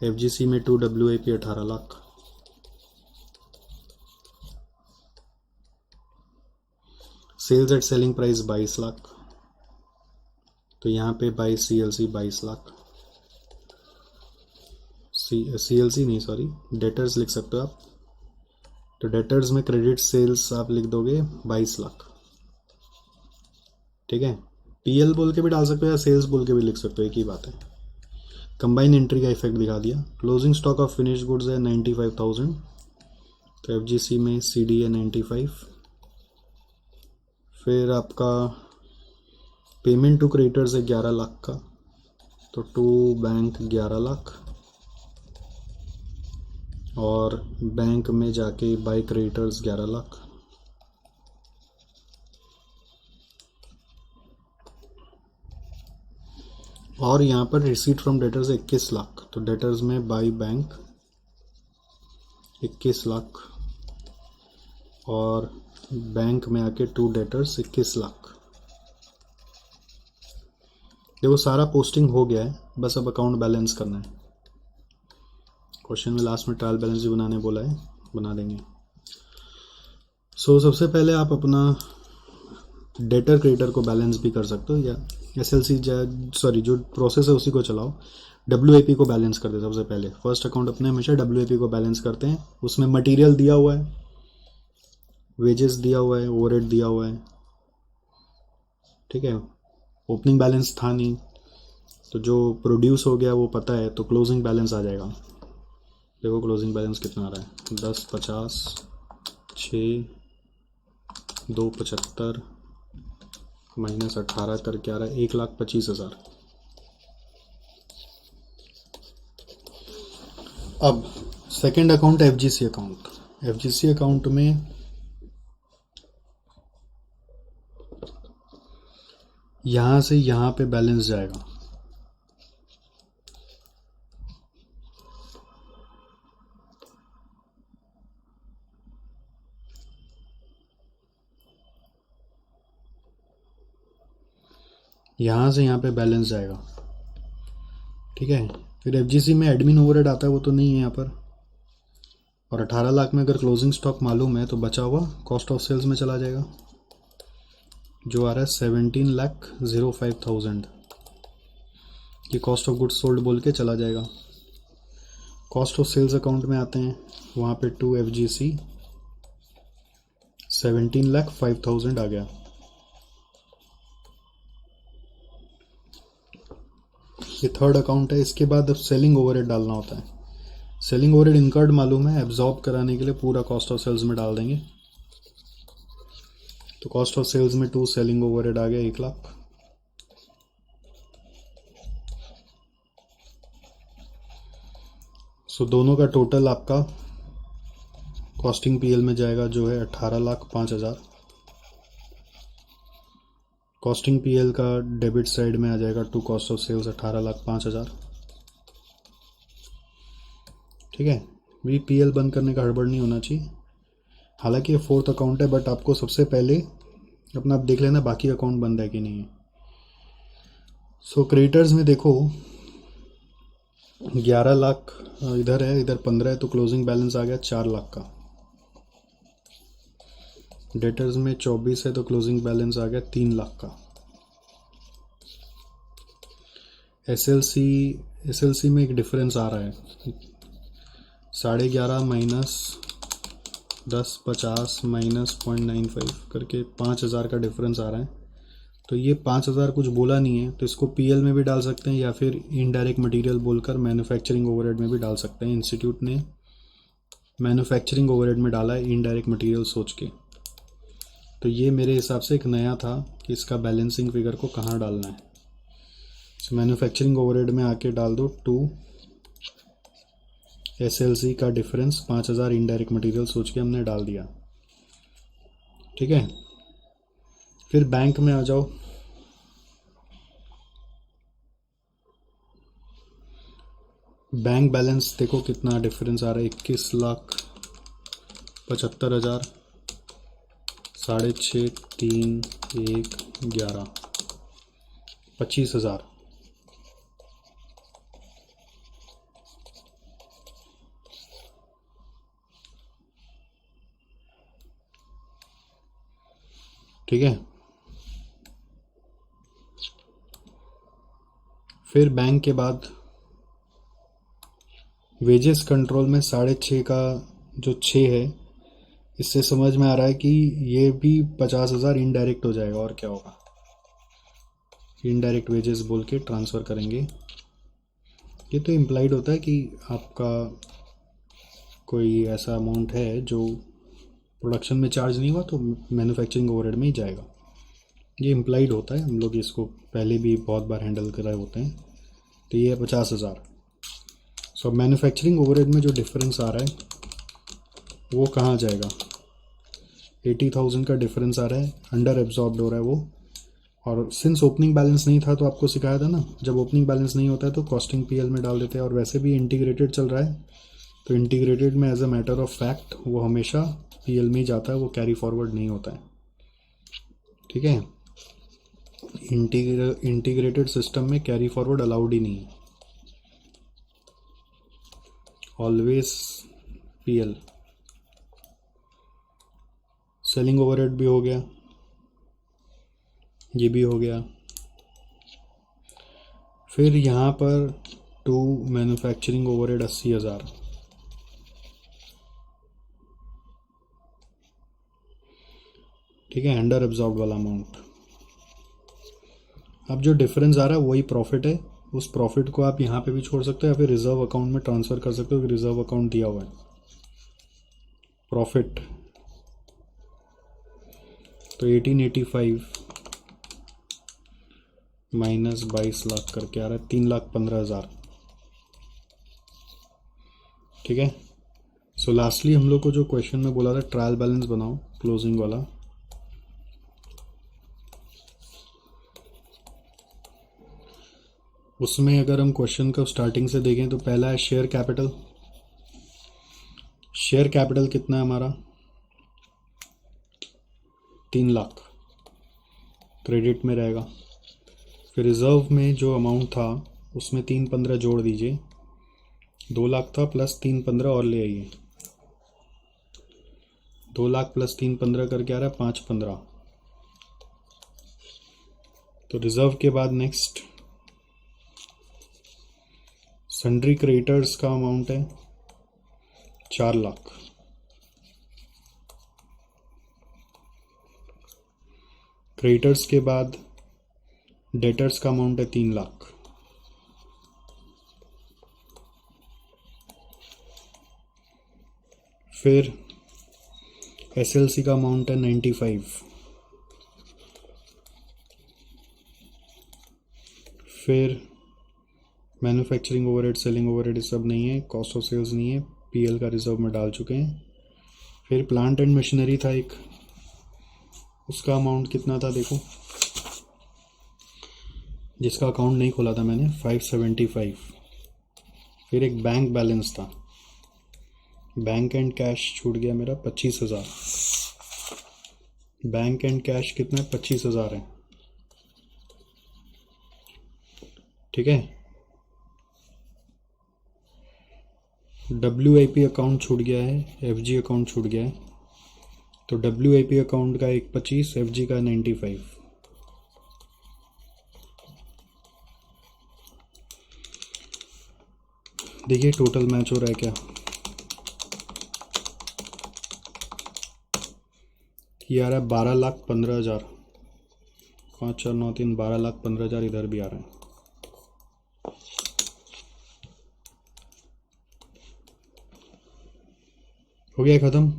FGC में to WAP 18 lakh, sales at selling price 22 lakh, तो यहाँ पे बाई CLC 22 लाख, CLC नहीं सॉरी डेटर्स लिख सकते हो आप, तो डेटर्स में क्रेडिट सेल्स आप लिख दोगे 22 लाख। ठीक है, PL बोल के भी डाल सकते हो या सेल्स बोल के भी लिख सकते हो, एक ही बात है। कंबाइन एंट्री का इफेक्ट दिखा दिया। Closing stock of finish goods है 95,000, तो FGC में CD है 95। फिर आपका पेमेंट टू क्रेडिटर्स है 11 लाख का, तो टू बैंक 11 लाख, और बैंक में जाके बाय क्रेडिटर्स 11 लाख। और यहाँ पर रिसीट फ्रॉम डेटर्स 21 लाख, तो डेटर्स में बाई बैंक 21 लाख, और बैंक में आके टू डेटर्स 21 लाख। देखो सारा पोस्टिंग हो गया है, बस अब अकाउंट बैलेंस करना है। क्वेश्चन में लास्ट में ट्रायल बैलेंस भी बनाने बोला है, बना देंगे। सो सबसे पहले आप अपना डेटर क्रेडिटर को बैलेंस भी कर सकते हो, या SLC सॉरी जो प्रोसेस है उसी को चलाओ। WAP को बैलेंस करते हैं सबसे पहले। फर्स्ट अकाउंट अपने हमेशा WAP को बैलेंस करते हैं। उसमें मटेरियल दिया हुआ है, वेजेस दिया हुआ है, ओवरहेड दिया हुआ है। ठीक है, ओपनिंग बैलेंस था नहीं, तो जो प्रोड्यूस हो गया वो पता है, तो क्लोजिंग बैलेंस आ जाएगा। देखो क्लोजिंग बैलेंस कितना आ रहा है, 10, 50, 6, 2, 75 माइनस 18 करके आ रहा है 1,25,000। अब second account FGC account. FGC account में यहाँ से यहाँ पे बैलेंस जाएगा। यहाँ से यहाँ पे बैलेंस जाएगा। ठीक है, फिर FGC में एडमिन ओवरहेड आता है, वो तो नहीं है यहाँ पर। और 18 लाख में अगर क्लोजिंग स्टॉक मालूम है तो बचा हुआ कॉस्ट ऑफ सेल्स में चला जाएगा, जो आ रहा है 17,05,000। ये कॉस्ट ऑफ गुड्स सोल्ड बोल के चला जाएगा। कॉस्ट ऑफ सेल्स अकाउंट में आते हैं, वहाँ पे टू FGC 17,05,000 आ गया। ये थर्ड अकाउंट है। इसके बाद अब सेलिंग ओवरहेड डालना होता है। सेलिंग ओवरहेड इनकर्ड मालूम है, एब्जॉर्ब कराने के लिए पूरा कॉस्ट ऑफ सेल्स में डाल देंगे। तो कॉस्ट ऑफ सेल्स में टू सेलिंग ओवरहेड आ गया 1 लाख। सो दोनों का टोटल आपका कॉस्टिंग PL में जाएगा, जो है 18,05,000। कॉस्टिंग PL का डेबिट साइड में आ जाएगा टू कॉस्ट ऑफ सेल्स 18,05,000। ठीक है, भी PL बंद करने का हड़बड़ नहीं होना चाहिए। हालांकि ये फोर्थ अकाउंट है, बट आपको सबसे पहले अपना आप देख लेना बाकी अकाउंट बंद है कि नहीं है। सो क्रेडिटर्स में देखो 11 लाख इधर है, इधर 15 है, तो क्लोजिंग बैलेंस आ गया 4 लाख का। डेटर्स में 24 है, तो क्लोजिंग बैलेंस आ गया 3 लाख का। SLC में एक डिफरेंस आ रहा है, 11.5 माइनस 10, 50 माइनस 0.95 करके 5,000 का डिफरेंस आ रहा है। तो ये 5,000 कुछ बोला नहीं है, तो इसको PL में भी डाल सकते हैं, या फिर इनडायरेक्ट मटेरियल बोलकर मैन्युफैक्चरिंग ओवरहेड में भी डाल सकते हैं। इंस्टीट्यूट ने मैन्युफैक्चरिंग ओवरहेड में डाला है इनडायरेक्ट मटेरियल सोच के। तो ये मेरे हिसाब से एक नया था कि इसका बैलेंसिंग फिगर को कहाँ डालना है। तो मैन्युफैक्चरिंग ओवरहेड में आके डाल दो टू SLC का डिफरेंस 5,000 इनडायरेक्ट मटेरियल सोच के हमने डाल दिया। ठीक है, फिर बैंक में आ जाओ। बैंक बैलेंस देखो कितना डिफरेंस आ रहा है, 21,75,000, 6.5, 3, 1, 11, 25,000। ठीक है। फिर बैंक के बाद वेजेस कंट्रोल में 6.5 का जो 6 है, इससे समझ में आ रहा है कि ये भी 50,000 इनडायरेक्ट हो जाएगा। और क्या होगा, इनडायरेक्ट वेजेस बोल के ट्रांसफ़र करेंगे। ये तो इम्प्लाइड होता है कि आपका कोई ऐसा अमाउंट है जो प्रोडक्शन में चार्ज नहीं हुआ तो मैन्युफैक्चरिंग ओवरहेड में ही जाएगा। ये इम्प्लाइड होता है, हम लोग इसको पहले भी बहुत बार हैंडल कर रहे होते हैं। तो ये है 50,000। सो मैन्युफैक्चरिंग ओवरहेड में जो डिफरेंस आ रहा है वो कहाँ जाएगा, 80,000 का डिफरेंस आ रहा है, अंडर एब्जॉर्ब्ड हो रहा है वो। और सिंस ओपनिंग बैलेंस नहीं था तो आपको सिखाया था ना, जब ओपनिंग बैलेंस नहीं होता है तो कॉस्टिंग पीएल में डाल देते हैं। और वैसे भी इंटीग्रेटेड चल रहा है तो इंटीग्रेटेड में as a matter of fact वो हमेशा पीएल में ही जाता है, वो कैरी फॉरवर्ड नहीं होता है। ठीक है, इंटीग्रेटेड सिस्टम में कैरी फॉरवर्ड अलाउड ही नहीं है, ऑलवेज पीएल। सेलिंग ओवरहेड भी हो गया, ये भी हो गया। फिर यहाँ पर टू मैन्युफैक्चरिंग ओवरहेड 80,000। ठीक है, अंडर एब्जॉर्ब वाला अमाउंट। अब जो डिफरेंस आ रहा है वही प्रॉफिट है, उस प्रॉफिट को आप यहाँ पे भी छोड़ सकते हो या फिर रिजर्व अकाउंट में ट्रांसफ़र कर सकते हो कि रिजर्व अकाउंट दिया हुआ है। प्रॉफिट तो 1885 माइनस 22 लाख करके आ रहा है, 3,15,000। ठीक है। सो लास्टली हम लोग को जो क्वेश्चन में बोला था ट्रायल बैलेंस बनाओ क्लोजिंग वाला, उसमें अगर हम क्वेश्चन को स्टार्टिंग से देखें तो पहला है शेयर कैपिटल। शेयर कैपिटल कितना है हमारा, 3 लाख क्रेडिट में रहेगा। फिर रिजर्व में जो अमाउंट था उसमें 3,15 जोड़ दीजिए, 2 लाख था प्लस 3,15 और ले आइए, 2 लाख प्लस 3,15 करके आ रहा है 5,15। तो रिजर्व के बाद नेक्स्ट सन्ड्री क्रेडिटर्स का अमाउंट है 4 लाख। क्रेडिटर्स के बाद डेटर्स का अमाउंट है 3 लाख। फिर एसएलसी का अमाउंट है 95। फिर मैन्युफैक्चरिंग ओवरहेड, सेलिंग ओवरहेड सब नहीं है, कॉस्ट ऑफ सेल्स नहीं है, पीएल का रिजर्व में डाल चुके हैं। फिर प्लांट एंड मशीनरी था एक, उसका अमाउंट कितना था देखो, जिसका अकाउंट नहीं खोला था मैंने, 575। फिर एक बैंक बैलेंस था, बैंक एंड कैश छूट गया मेरा 25,000। बैंक एंड कैश कितना है, 25,000 है। ठीक है। WIP अकाउंट छूट गया है, FG अकाउंट छूट गया है, तो WIP अकाउंट का एक 25, FG का 95। देखिए टोटल मैच हो रहा है क्या, ये आ रहा है 12,15,000, 5, 4, 9, 3, 12,15,000 इधर भी आ रहा है। हो गया ख़त्म।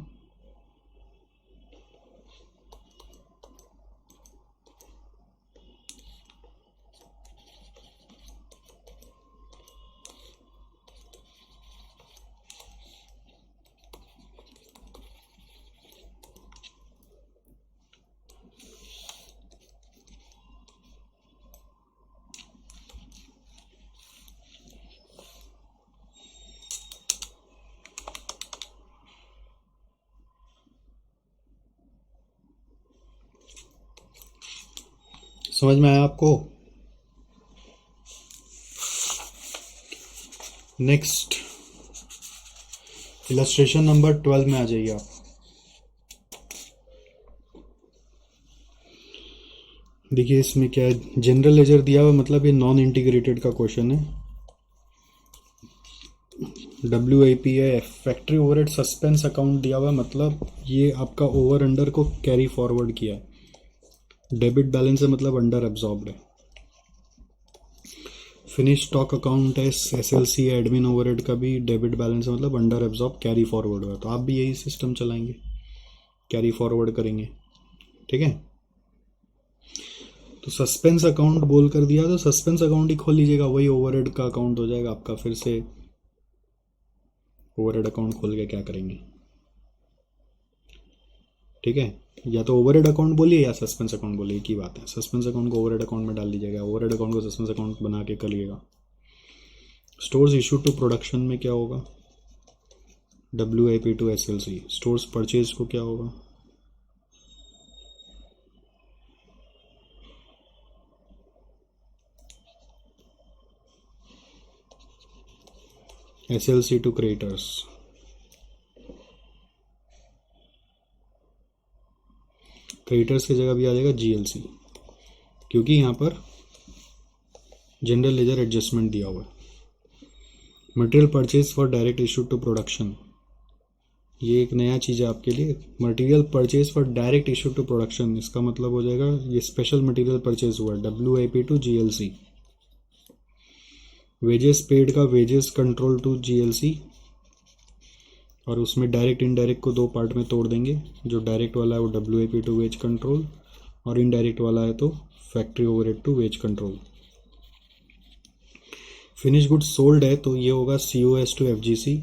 समझ में आया आपको? नेक्स्ट इलस्ट्रेशन नंबर 12 में आ जाइए आप। देखिए इसमें क्या है, जनरल लेजर दिया हुआ, मतलब ये नॉन इंटीग्रेटेड का क्वेश्चन है। WIP है, फैक्ट्री ओवरहेड सस्पेंस अकाउंट दिया हुआ, मतलब ये आपका ओवर अंडर को कैरी फॉरवर्ड किया है। डेबिट बैलेंस है, मतलब अंडर एब्जॉर्ब्ड है। फिनिश स्टॉक अकाउंट है, SLC है, एडमिन ओवरहेड का भी डेबिट बैलेंस है, मतलब अंडर एब्जॉर्ब कैरी फॉरवर्ड हुआ है। तो आप भी यही सिस्टम चलाएंगे, कैरी फॉरवर्ड करेंगे, ठीक है। तो सस्पेंस अकाउंट बोल कर दिया, तो सस्पेंस अकाउंट ही खोल लीजिएगा, वही ओवरहेड का अकाउंट हो जाएगा आपका। फिर से ओवरहेड अकाउंट खोल के क्या करेंगे, ठीक है। या तो ओवरहेड अकाउंट बोलिए या सस्पेंस अकाउंट बोलिए, एक ही बात है। सस्पेंस अकाउंट को ओवरहेड अकाउंट में डाल दीजिएगा, ओवरहेड अकाउंट को सस्पेंस अकाउंट बना के करिएगा। स्टोर्स इशू टू प्रोडक्शन में क्या होगा, WIP to SLC। Stores purchase को क्या होगा, SLC टू क्रिएटर्स। क्रिएटर्स की जगह भी आ जाएगा GLC, क्योंकि यहाँ पर जनरल लेजर एडजस्टमेंट दिया हुआ है। Material purchase for direct issue to production, ये एक नया चीज़ है आपके लिए। Material purchase for direct issue to production, इसका मतलब हो जाएगा ये स्पेशल मटेरियल परचेज हुआ है, WIP to GLC। Wages paid का वेजेस कंट्रोल टू GLC, और उसमें डायरेक्ट इनडायरेक्ट को दो पार्ट में तोड़ देंगे। जो डायरेक्ट वाला है वो WIP टू वेज कंट्रोल, और इनडायरेक्ट वाला है तो factory overhead to wage control. Finish good sold है तो ये होगा COS to FGC।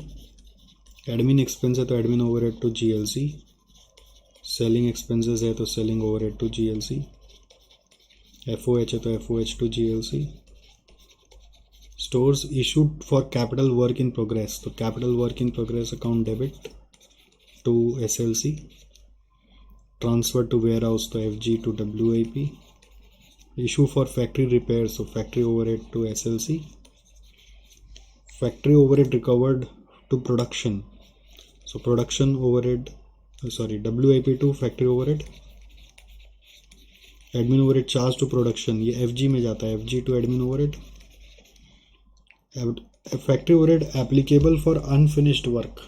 Admin expense है तो admin overhead to GLC। Selling expenses है तो selling overhead to GLC। FOH है तो FOH to GLC। Stores issued for capital work in progress, तो capital work in progress account debit to SLC। Transfer to warehouse तो FG to WIP। Issue for factory repairs तो factory overhead to SLC। Factory overhead recovered to production, so production overhead WIP to factory overhead. Admin overhead charge to production, ये FG में जाता है, FG to admin overhead. Factory overhead applicable for unfinished work,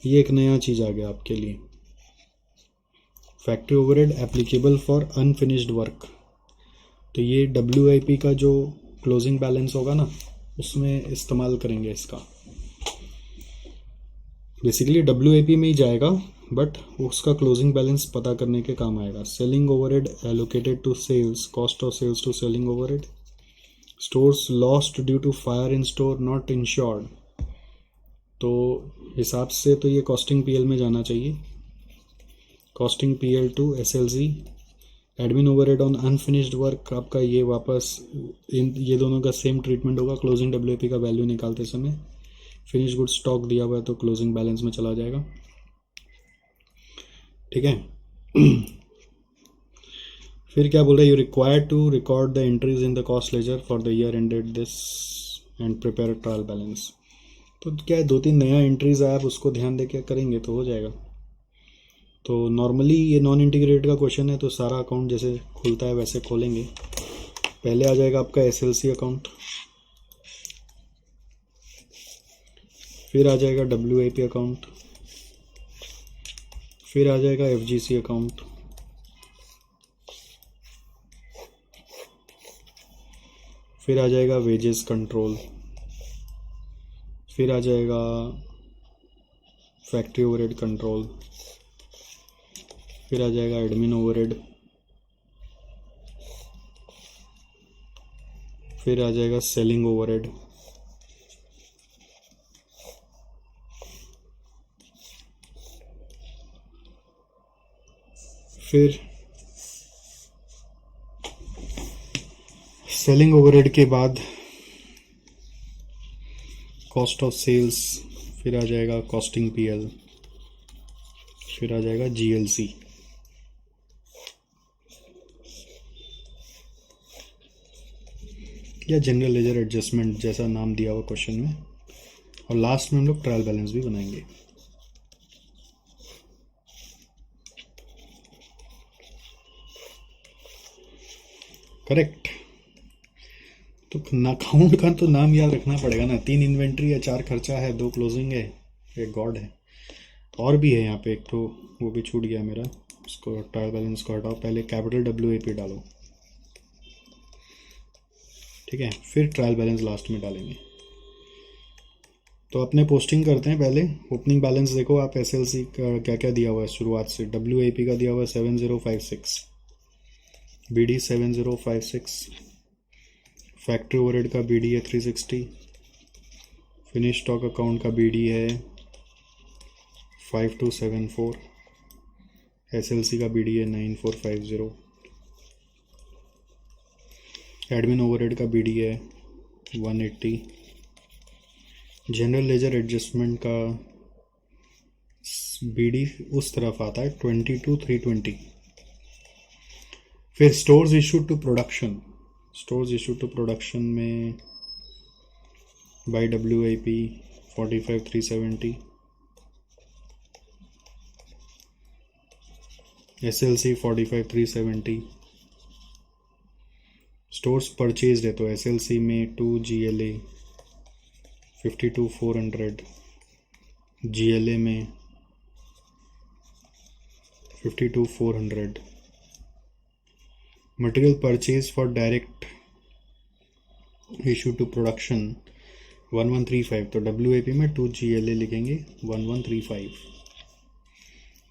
ये एक नया चीज़ आ गया आपके लिए। Factory overhead applicable for unfinished work, तो ये WIP का जो क्लोजिंग बैलेंस होगा ना, उसमें इस्तेमाल करेंगे इसका। बेसिकली WIP में ही जाएगा, बट उसका क्लोजिंग बैलेंस पता करने के काम आएगा। Selling overhead allocated to sales, cost of sales to selling overhead. Stores lost due to fire in store not insured, तो हिसाब से तो ये कॉस्टिंग PL में जाना चाहिए। Costing PL to SLC। Admin overhead on unfinished work आपका ये वापस ये दोनों का सेम ट्रीटमेंट होगा क्लोजिंग WIP का वैल्यू निकालते समय। फिनिश गुड स्टॉक दिया हुआ है तो क्लोजिंग बैलेंस में चला जाएगा, ठीक है। फिर क्या बोल रहा है, you required to record the entries in the cost ledger for the year ended this and prepare trial balance. तो क्या है, 2-3 नया एंट्रीज है, आप उसको ध्यान दे के करेंगे तो हो जाएगा। तो नॉर्मली ये नॉन इंटीग्रेटेड का क्वेश्चन है, तो सारा अकाउंट जैसे खुलता है वैसे खोलेंगे। पहले आ जाएगा आपका SLC अकाउंट, फिर आ जाएगा WIP अकाउंट, फिर आ जाएगा FGC अकाउंट, फिर आ जाएगा वेजेस कंट्रोल, फिर आ जाएगा फैक्ट्री ओवरहेड कंट्रोल, फिर आ जाएगा एडमिन ओवरहेड, फिर आ जाएगा सेलिंग ओवरहेड, फिर सेलिंग ओवरहेड के बाद कॉस्ट ऑफ सेल्स, फिर आ जाएगा कॉस्टिंग PL, फिर आ जाएगा GLC। या जनरल लेजर एडजस्टमेंट जैसा नाम दिया हुआ क्वेश्चन में, और लास्ट में हम लोग ट्रायल बैलेंस भी बनाएंगे। करेक्ट। तो अकाउंट का तो नाम याद रखना पड़ेगा ना, 3 इन्वेंट्री है, 4 खर्चा है, 2 क्लोजिंग है, 1 गॉड है, और भी है यहाँ पे एक, तो वो भी छूट गया मेरा, उसको ट्रायल बैलेंस को हटाओ, पहले कैपिटल WAP डालो, ठीक है, फिर ट्रायल बैलेंस लास्ट में डालेंगे। तो अपने पोस्टिंग करते हैं पहले। ओपनिंग बैलेंस देखो आप, SLC का क्या क्या दिया हुआ है शुरुआत से। WAP का दिया हुआ है 7056, BD 7056, फैक्ट्री ओवरहेड का BD है 360, फिनिश स्टॉक अकाउंट का BD है 5274, SLC का BD है 9450, एडमिन ओवरहेड का BD है 180, जनरल लेजर एडजस्टमेंट का BD उस तरफ आता है 22320। फिर stores issued to production, stores issued to production में by WAP 45370, SLC 45370, stores purchase है तो SLC में 2 GLA 52400, GLA में 52400, material purchase for direct issue to production 1135, तो WAP में 2 GLA लिखेंगे 1135,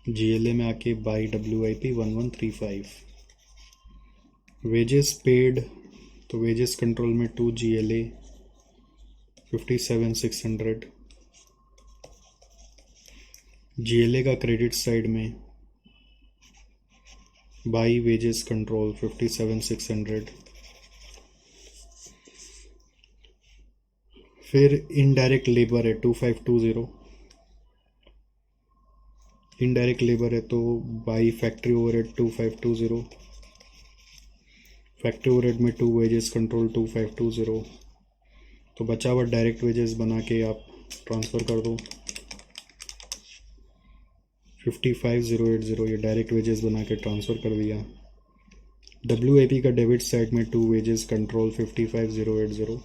GLA में आके बाई WAP 1135, वेजेस पेड तो वेजेस कंट्रोल में 2 GLA 57600, GLA का क्रेडिट साइड में बाई वेजेस कंट्रोल 57600, फिर इनडायरेक्ट लेबर है 2520, इनडायरेक्ट लेबर है तो by factory overhead 2520, factory overhead में 2 वेजेस कंट्रोल 2520, तो बचा हुआ डायरेक्ट वेजेस बना के आप ट्रांसफ़र कर दो 55080, ये डायरेक्ट वेजेस बना के ट्रांसफ़र कर दिया। WAP का डेबिट साइड में 2 wages control 55080,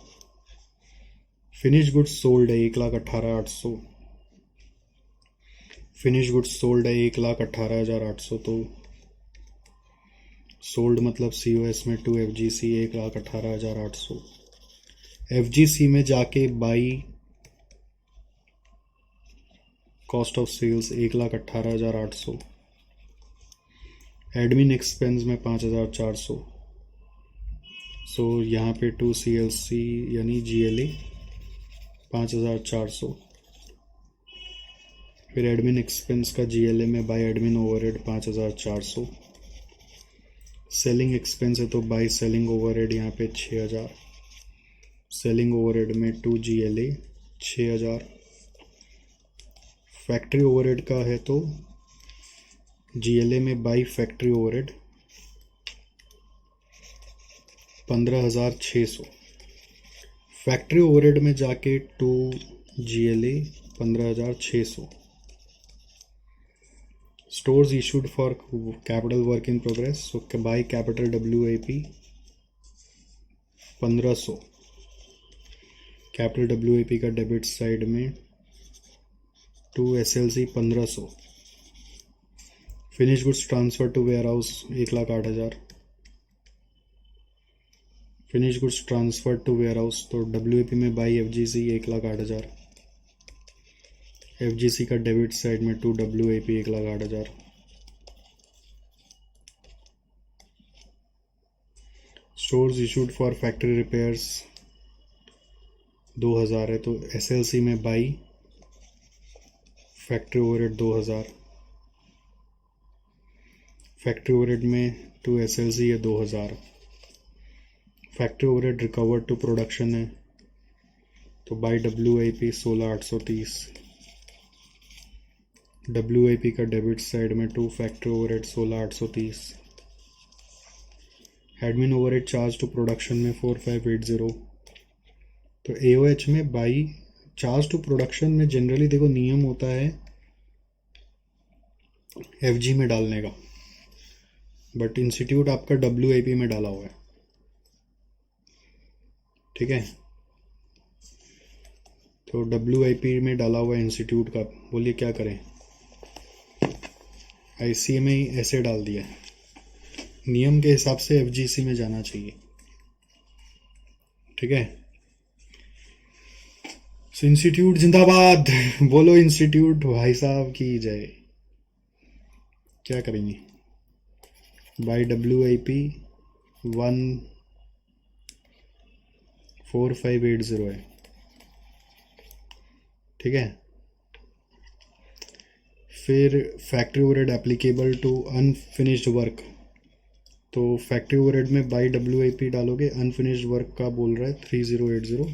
finish goods sold है 1,18,800, फिनिश गुड्स सोल्ड है 1,18,800, तो सोल्ड मतलब COS में 2 FGC 1,18,800, FGC में जाके by cost of sales 1,18,800, admin expense में 5,400, सो यहाँ पे 2 CLC यानी GLA 5,400, फिर एडमिन एक्सपेंस का GLA में by admin overhead 5,400, selling expense है तो बाई सेलिंग ओवरहेड यहाँ पे 6,000, सेलिंग ओवरहेड में 2 GLA 6,000, फैक्ट्री ओवरहेड का है तो GLA में by factory overhead 15,600, factory overhead में जाके 2 GLA 15,600, stores issued for capital work in progress, so by capital WAP 1500, capital WAP का डेबिट साइड में 2 SLC 1500, finish goods transfer to warehouse 1,08,000, finish goods transfer to warehouse तो WAP में by FGC 1,08,000, FGC का debit side में 2 WAP 1,08,000, stores issued for factory repairs 2,000 है तो SLC में by factory overhead 2,000, factory overhead में 2 SLC है 2,000, factory overhead recovered to production है तो बाई WAP 16,830, WAP का डेबिट साइड में 2 factory overhead 16,830, admin overhead charge to production में 4580। तो AOH में बाई चार्ज टू प्रोडक्शन में जनरली देखो नियम होता है FG में डालने का, बट इंस्टीट्यूट आपका WIP में डाला हुआ है, ठीक है। तो WIP में डाला हुआ है इंस्टीट्यूट का, बोलिए क्या करें। ICA में ही ऐसे डाल दिया है, नियम के हिसाब से FGC में जाना चाहिए, ठीक है। इंस्टीट्यूट जिंदाबाद, बोलो इंस्टीट्यूट भाई साहब की जय। क्या करेंगे, बाई WIP 14580 है, ठीक है। फिर factory overhead applicable to unfinished work, तो फैक्ट्री ओवरहेड में बाई WIP डालोगे, अनफिनिश्ड वर्क का बोल रहा है 3080।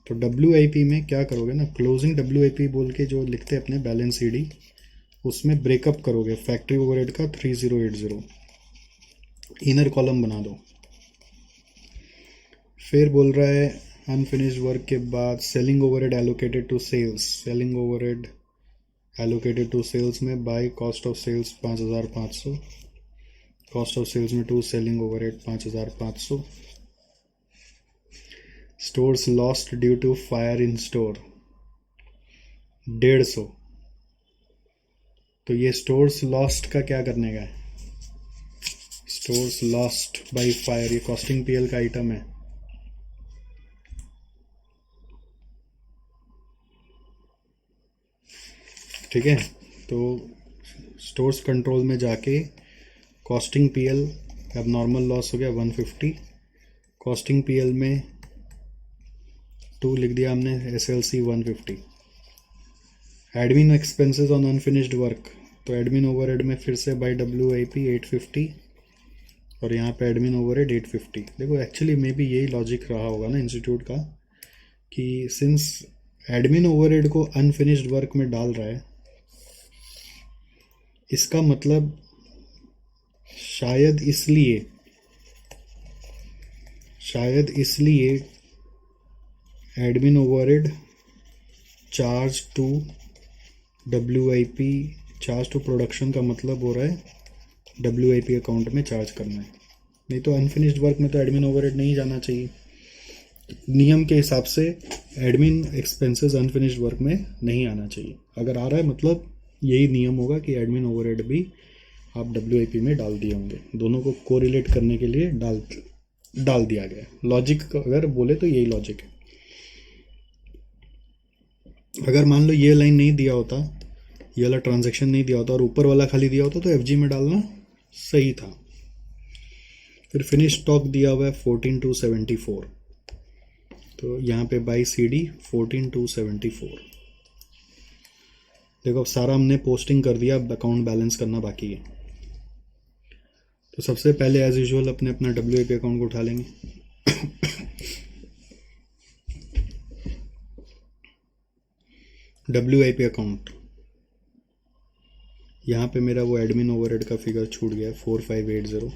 तो WIP में क्या करोगे ना, क्लोजिंग WIP बोल के जो लिखते हैं अपने बैलेंस CD, उसमें ब्रेकअप करोगे फैक्ट्री ओवरहेड का 3080, इनर कॉलम बना दो। फिर बोल रहा है अनफिनिश्ड वर्क के बाद selling overhead allocated to sales, selling overhead allocated to sales में by cost of sales 5500, cost of sales में to selling overhead 5500। Stores lost due to fire in store 150। तो ये स्टोर्स लॉस्ट का क्या करने का है, स्टोर्स लॉस्ट बाय फायर, ये कॉस्टिंग PL का आइटम है, ठीक है। तो स्टोर्स कंट्रोल में जाके कॉस्टिंग PL, अब नॉर्मल लॉस हो गया 150, कॉस्टिंग PL में 2 लिख दिया हमने, SLC 150। Admin expenses on unfinished work, तो एडमिन ओवरहेड में फिर से बाय WIP 850 और यहाँ पे एडमिन ओवरहेड 850। देखो एक्चुअली मे बी यही लॉजिक रहा होगा ना इंस्टीट्यूट का, कि सिंस एडमिन ओवरहेड को अनफिनिश्ड वर्क में डाल रहा है, इसका मतलब शायद इसलिए admin overhead charge to WIP, charge to production का मतलब हो रहा है WIP अकाउंट में चार्ज करना है, नहीं तो अनफिनिश्ड वर्क में तो एडमिन ओवरहेड नहीं जाना चाहिए। नियम के हिसाब से एडमिन एक्सपेंसेस अनफिनिश्ड वर्क में नहीं आना चाहिए, अगर आ रहा है मतलब यही नियम होगा कि एडमिन ओवरहेड भी आप WIP में डाल दिए होंगे, दोनों को कोरिलेट करने के लिए डाल दिया गया। लॉजिक अगर बोले तो यही लॉजिक है। अगर मान लो ये लाइन नहीं दिया होता, ये वाला ट्रांजैक्शन नहीं दिया होता और ऊपर वाला खाली दिया होता, तो FG में डालना सही था। फिर फिनिश स्टॉक दिया हुआ है 14274, तो यहाँ पे बाई CD 14274। देखो अब सारा हमने पोस्टिंग कर दिया, अब अकाउंट बैलेंस करना बाकी है। तो सबसे पहले एज यूजुअल अपने अपना WIP अकाउंट को उठा लेंगे। WIP अकाउंट, यहाँ पे मेरा वो एडमिन ओवरहेड का फिगर छूट गया है 4580।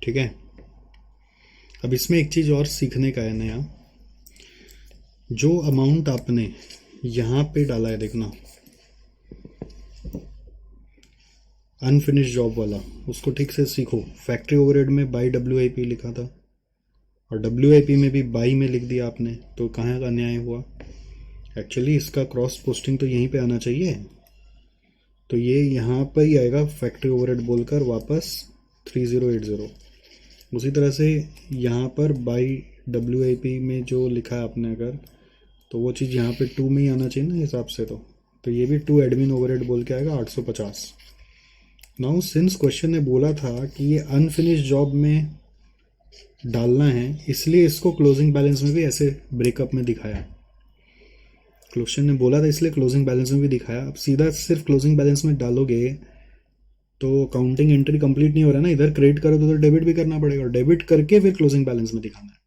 ठीक है, अब इसमें एक चीज़ और सीखने का है नया, जो अमाउंट आपने यहाँ पे डाला है देखना अनफिनिश जॉब वाला, उसको ठीक से सीखो। फैक्ट्री ओवरहेड में बाई WIP लिखा था और WIP में भी बाई में लिख दिया आपने, तो कहाँ का न्याय हुआ। एक्चुअली इसका क्रॉस पोस्टिंग तो यहीं पे आना चाहिए, तो ये यहाँ पर ही आएगा फैक्ट्री ओवरहेड बोलकर वापस 3080। उसी तरह से यहाँ पर बाई WIP में जो लिखा है आपने अगर, तो वो चीज़ यहाँ पे 2 में ही आना चाहिए ना हिसाब से, तो ये भी 2 एडमिन ओवरहेड बोल के आएगा 850। नाउ सिंस क्वेश्चन ने बोला था कि ये अनफिनिश जॉब में डालना है, इसलिए इसको क्लोजिंग बैलेंस में भी ऐसे ब्रेकअप में दिखाया। क्वेश्चन ने बोला था इसलिए क्लोजिंग बैलेंस में भी दिखाया। अब सीधा सिर्फ क्लोजिंग बैलेंस में डालोगे तो काउंटिंग एंट्री कंप्लीट नहीं हो रहा ना, इधर क्रेडिट करो तो उधर डेबिट भी करना पड़ेगा, और डेबिट करके फिर क्लोजिंग बैलेंस में दिखाना है.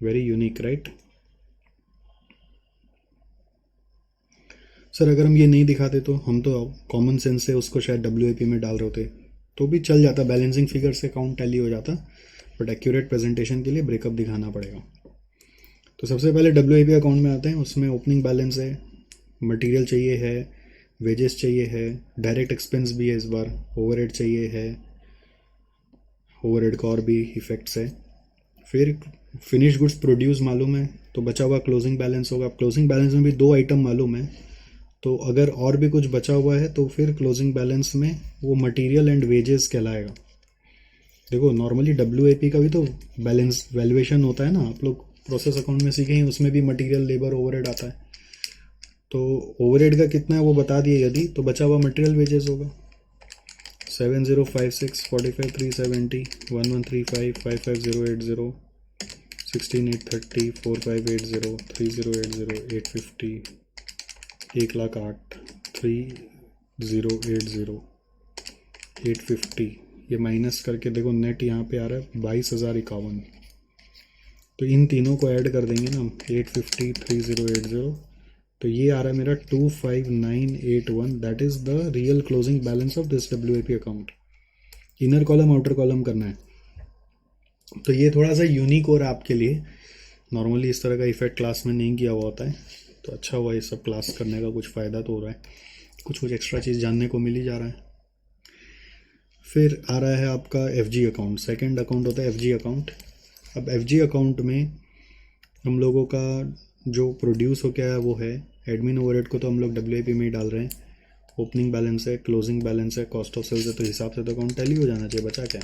Very unique right. सर अगर हम ये नहीं दिखाते तो हम तो कॉमन सेंस से उसको शायद डब्ल्यू में डाल रहे होते तो भी चल जाता, बैलेंसिंग फिगर से अकाउंट टैली हो जाता, बट एक्यूरेट प्रेजेंटेशन के लिए ब्रेकअप दिखाना पड़ेगा. तो सबसे पहले डब्ल्यू अकाउंट में आते हैं. उसमें ओपनिंग बैलेंस है, मटेरियल चाहिए है, वेजेस चाहिए है, डायरेक्ट एक्सपेंस भी है इस बार, ओवरहेड चाहिए है, ओवरहेड का और भी इफेक्ट्स है. फिर फिनिश गुड्स प्रोड्यूस मालूम है, तो बचा हुआ क्लोजिंग बैलेंस होगा. क्लोजिंग बैलेंस में भी दो आइटम मालूम है, तो अगर और भी कुछ बचा हुआ है तो फिर क्लोजिंग बैलेंस में वो मटेरियल एंड वेजेस कहलाएगा. देखो नॉर्मली डब्ल्यू का भी तो बैलेंस वैल्यूएशन होता है ना, आप लोग प्रोसेस अकाउंट में सीखे हैं, उसमें भी मटेरियल लेबर ओवरहेड आता है. तो ओवरहेड का कितना है वो बता दिए यदि, तो बचा हुआ मटेरियल वेजेस होगा. 7056 45 370 1135 55080 16830 4580 3080 850 1,08,000 3080 850. ये माइनस करके देखो नेट यहाँ पे आ रहा है 22,051. तो इन तीनों को ऐड कर देंगे ना 850 3080, तो ये आ रहा है मेरा 25981. That is the real closing balance of this W account. Inner column outer column करना है. तो ये थोड़ा सा यूनिक हो रहा है आपके लिए, नॉर्मली इस तरह का इफेक्ट क्लास में नहीं किया हुआ होता है, तो अच्छा हुआ ये सब क्लास करने का, कुछ फ़ायदा तो हो रहा है, कुछ एक्स्ट्रा चीज़ जानने को मिल ही जा रहा है. फिर आ रहा है आपका एफ अकाउंट. सेकेंड अकाउंट होता है एफ अकाउंट. अब एफ अकाउंट में हम लोगों का जो प्रोड्यूस हो क्या है वो है एडमिन ओवरहेड को, तो हम लोग डब्ल्यू में ही डाल रहे हैं. ओपनिंग बैलेंस है, क्लोजिंग बैलेंस है, कॉस्ट ऑफ सेल्स है, तो हिसाब से तो अकाउंट टैली हो जाना चाहिए. बचा क्या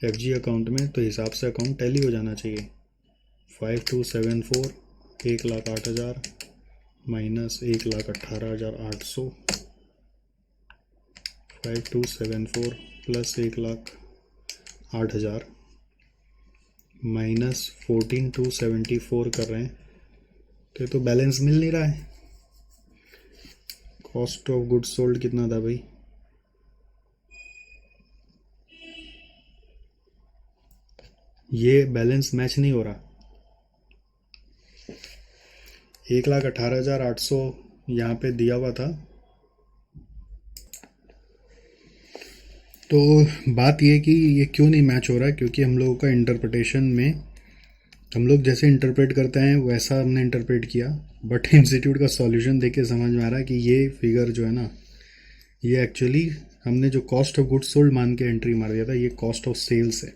एफ अकाउंट में, तो हिसाब से अकाउंट टैली हो जाना चाहिए. 5274 1,08,000 माइनस 1,18,800 5274 प्लस 1,08,000 माइनस 14,274 कर रहे हैं, तो बैलेंस मिल नहीं रहा है. कॉस्ट ऑफ गुड्स सोल्ड कितना था भाई, ये बैलेंस मैच नहीं हो रहा. 1,18,800 यहाँ पे दिया हुआ था. तो बात ये कि ये क्यों नहीं मैच हो रहा है, क्योंकि हम लोगों का इंटरप्रिटेशन में हम लोग जैसे इंटरप्रेट करते हैं वैसा हमने इंटरप्रेट किया, बट इंस्टीट्यूट का सॉल्यूशन देख के समझ में आ रहा है कि ये फिगर जो है ना, ये एक्चुअली हमने जो कॉस्ट ऑफ गुड्स सोल्ड मान के एंट्री मार दिया था, ये कॉस्ट ऑफ सेल्स है.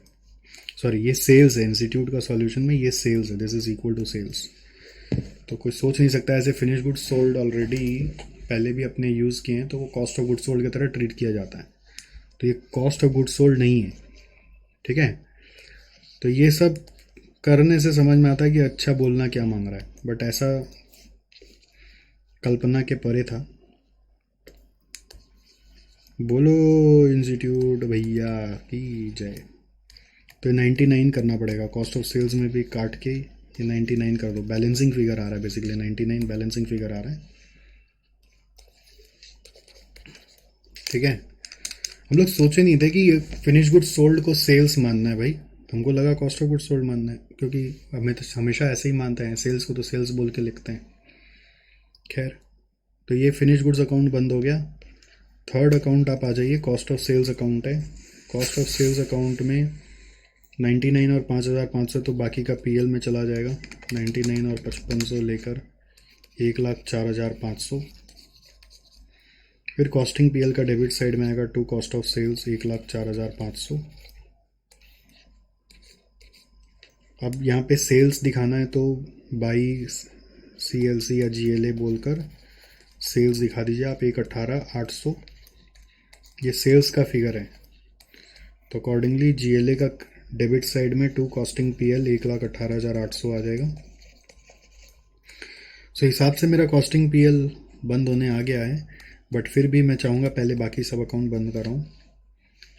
सॉरी ये सेल्स है, इंस्टीट्यूट का सॉल्यूशन में ये सेल्स है, this is equal to sales. तो कोई सोच नहीं सकता ऐसे, फिनिश गुड्स सोल्ड ऑलरेडी पहले भी अपने यूज़ किए हैं, तो वो कॉस्ट ऑफ गुड्स सोल्ड की तरह ट्रीट किया जाता है. तो ये कॉस्ट ऑफ गुड्स सोल्ड नहीं है, ठीक है. तो ये सब करने से समझ में आता है कि अच्छा बोलना क्या मांग रहा है, बट ऐसा कल्पना के परे था. बोलो इंस्टीट्यूट भैया की जय. तो 99 करना पड़ेगा, कॉस्ट ऑफ सेल्स में भी काट के ये 99 कर दो. बैलेंसिंग फिगर आ रहा है बेसिकली, 99 बैलेंसिंग फिगर आ रहा है, ठीक है. हम लोग सोचे नहीं थे कि ये फिनिश गुड्स सोल्ड को सेल्स मानना है भाई, हमको लगा कॉस्ट ऑफ गुड्स सोल्ड मानना है, क्योंकि हमें तो हमेशा ऐसे ही मानते हैं, सेल्स को तो सेल्स बोल के लिखते हैं. खैर, तो ये फिनिश गुड्स अकाउंट बंद हो गया. थर्ड अकाउंट आप आ जाइए, कॉस्ट ऑफ सेल्स अकाउंट है. कॉस्ट ऑफ सेल्स अकाउंट में 99 और 5,500 तो बाकी का पीएल में चला जाएगा. 99 और 5,500 लेकर 1,04,500. फिर कॉस्टिंग पीएल का डेबिट साइड में आएगा टू कॉस्ट ऑफ सेल्स 1,04,500. अब यहाँ पे सेल्स दिखाना है तो बाई CLC या GLA बोलकर सेल्स दिखा दीजिए आप 1,18,800. ये सेल्स का फिगर है, तो अकॉर्डिंगली GLA का डेबिट साइड में टू कॉस्टिंग पीएल 1,18,800 आ जाएगा. सो हिसाब से मेरा कॉस्टिंग पीएल बंद होने आ गया है, बट फिर भी मैं चाहूँगा पहले बाकी सब अकाउंट बंद कराऊँ.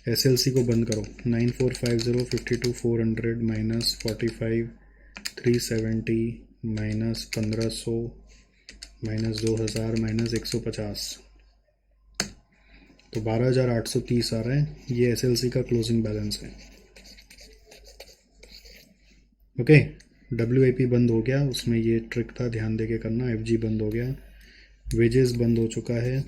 SLC को बंद करो. 9450 52,400 माइनस 45,370 माइनस 1,500 माइनस 2,000 माइनस 150. तो 12,830 आ रहा है, ये एसएलसी का क्लोजिंग बैलेंस है। ओके, डब्ल्यूआईपी बंद हो गया, उसमें ये ट्रिक था, ध्यान देके करना। एफजी बंद हो गया, वेजेस बंद हो चुका है,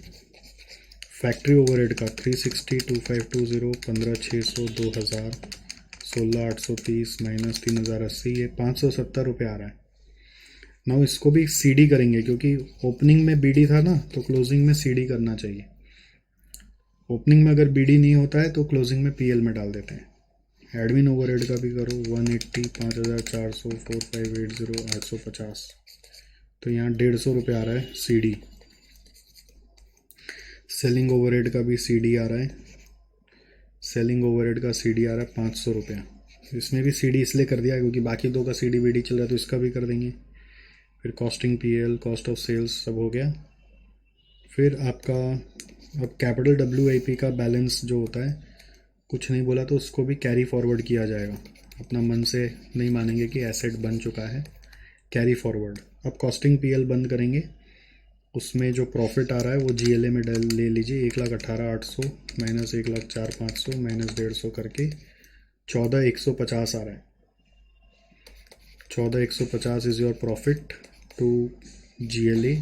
फैक्ट्री ओवरहेड का 360, 2520, 15,600, 2,000, 16,830 माइनस 3,080, ये 570 रुपये आ रहा है। नाउ इसको भी सीडी करेंगे, क्योंकि ओपनिंग में बीडी था ना, तो क्लोजिंग में सीडी करना चाहिए। ओपनिंग में अगर बीडी नहीं होता है तो क्लोजिंग में पीएल में डाल देते हैं। एडमिन ओवरहेड का भी करो, 180, 5,400, 4580, 850, तो यहाँ 150 रुपये आ रहा है सीडी। सेलिंग ओवरहेड का भी सीडी आ रहा है, सेलिंग ओवरहेड का सीडी आ रहा है 500 रुपया। इसमें भी सीडी इसलिए कर दिया क्योंकि बाकी दो का सीडी बीडी चल रहा है, तो इसका भी कर देंगे। फिर costing PL, cost of sales सब हो गया। फिर आपका अब कैपिटल डब्ल्यूआईपी का बैलेंस जो होता है, कुछ नहीं बोला तो उसको भी कैरी फॉरवर्ड किया जाएगा। अपना मन से नहीं मानेंगे कि एसेट बन चुका है, कैरी फॉरवर्ड। अब कॉस्टिंग पीएल बंद करेंगे, उसमें जो प्रॉफिट आ रहा है वो जीएलए में ले लीजिए। 1,18,800 माइनस 1,04,500 माइनस 150 करके 14,150 आ रहा है। 14,150 is your profit to GLA,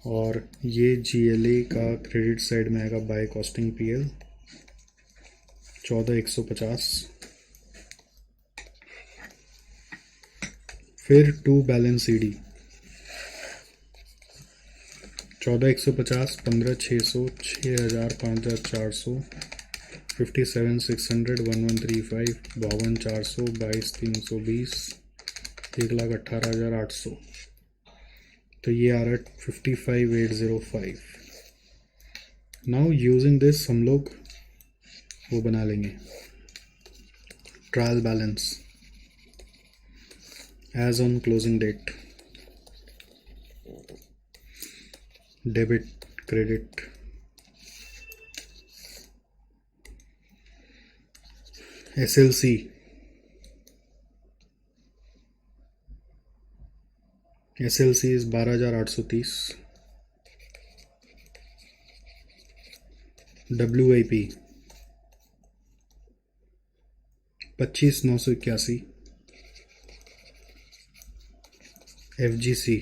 और ये जीएलए का क्रेडिट साइड में आएगा बाय कॉस्टिंग पीएल 14,150। फिर टू बैलेंस सीडी 14,150, 15,600, 6,000, 5,400, 57,600, 1,135, 52,400, 22,320, 1,18,800, तो ये आ रहा है 55,805। नाउ यूजिंग दिस हम लोग वो बना लेंगे trial balance as on closing date, debit credit, SLC, SLC is 12,830, WIP 25,981, FGC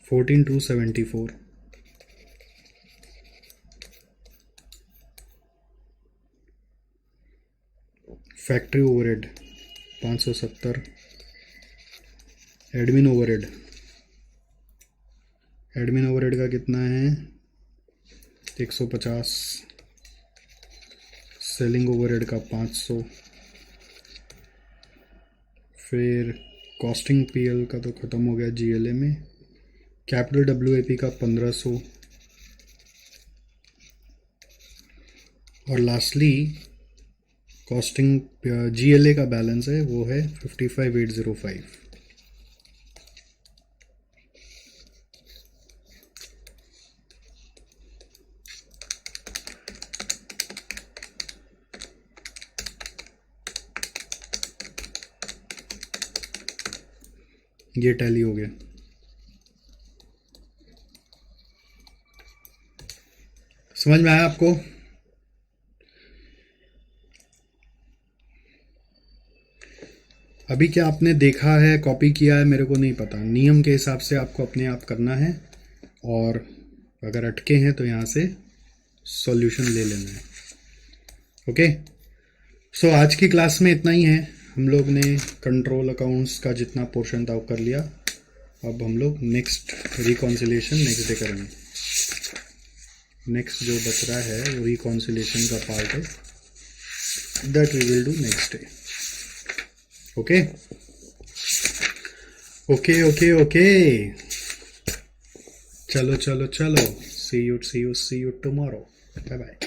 14,274, factory overhead 570, admin overhead, admin overhead का कितना है 150, सेलिंग ओवरहेड का 500, फिर कॉस्टिंग पीएल का तो ख़त्म हो गया जीएलए में, कैपिटल डब्ल्यूआईपी का 1,500, और लास्टली कॉस्टिंग जीएलए का बैलेंस है वो है 55,805। ये टैली हो गया। समझ में आया आपको? अभी क्या आपने देखा है, कॉपी किया है, मेरे को नहीं पता। नियम के हिसाब से आपको अपने आप करना है, और अगर अटके हैं तो यहाँ से सॉल्यूशन ले लेना है। ओके, सो आज की क्लास में इतना ही है। हम लोग ने कंट्रोल अकाउंट्स का जितना पोर्शन था वो कर लिया। अब हम लोग नेक्स्ट रिकॉन्सिलेशन नेक्स्ट डे करेंगे। नेक्स्ट जो बच रहा है वो रिकॉन्सिलेशन का पार्ट है, that we will do next day. Okay okay okay okay, चलो चलो चलो, see you tomorrow, bye bye.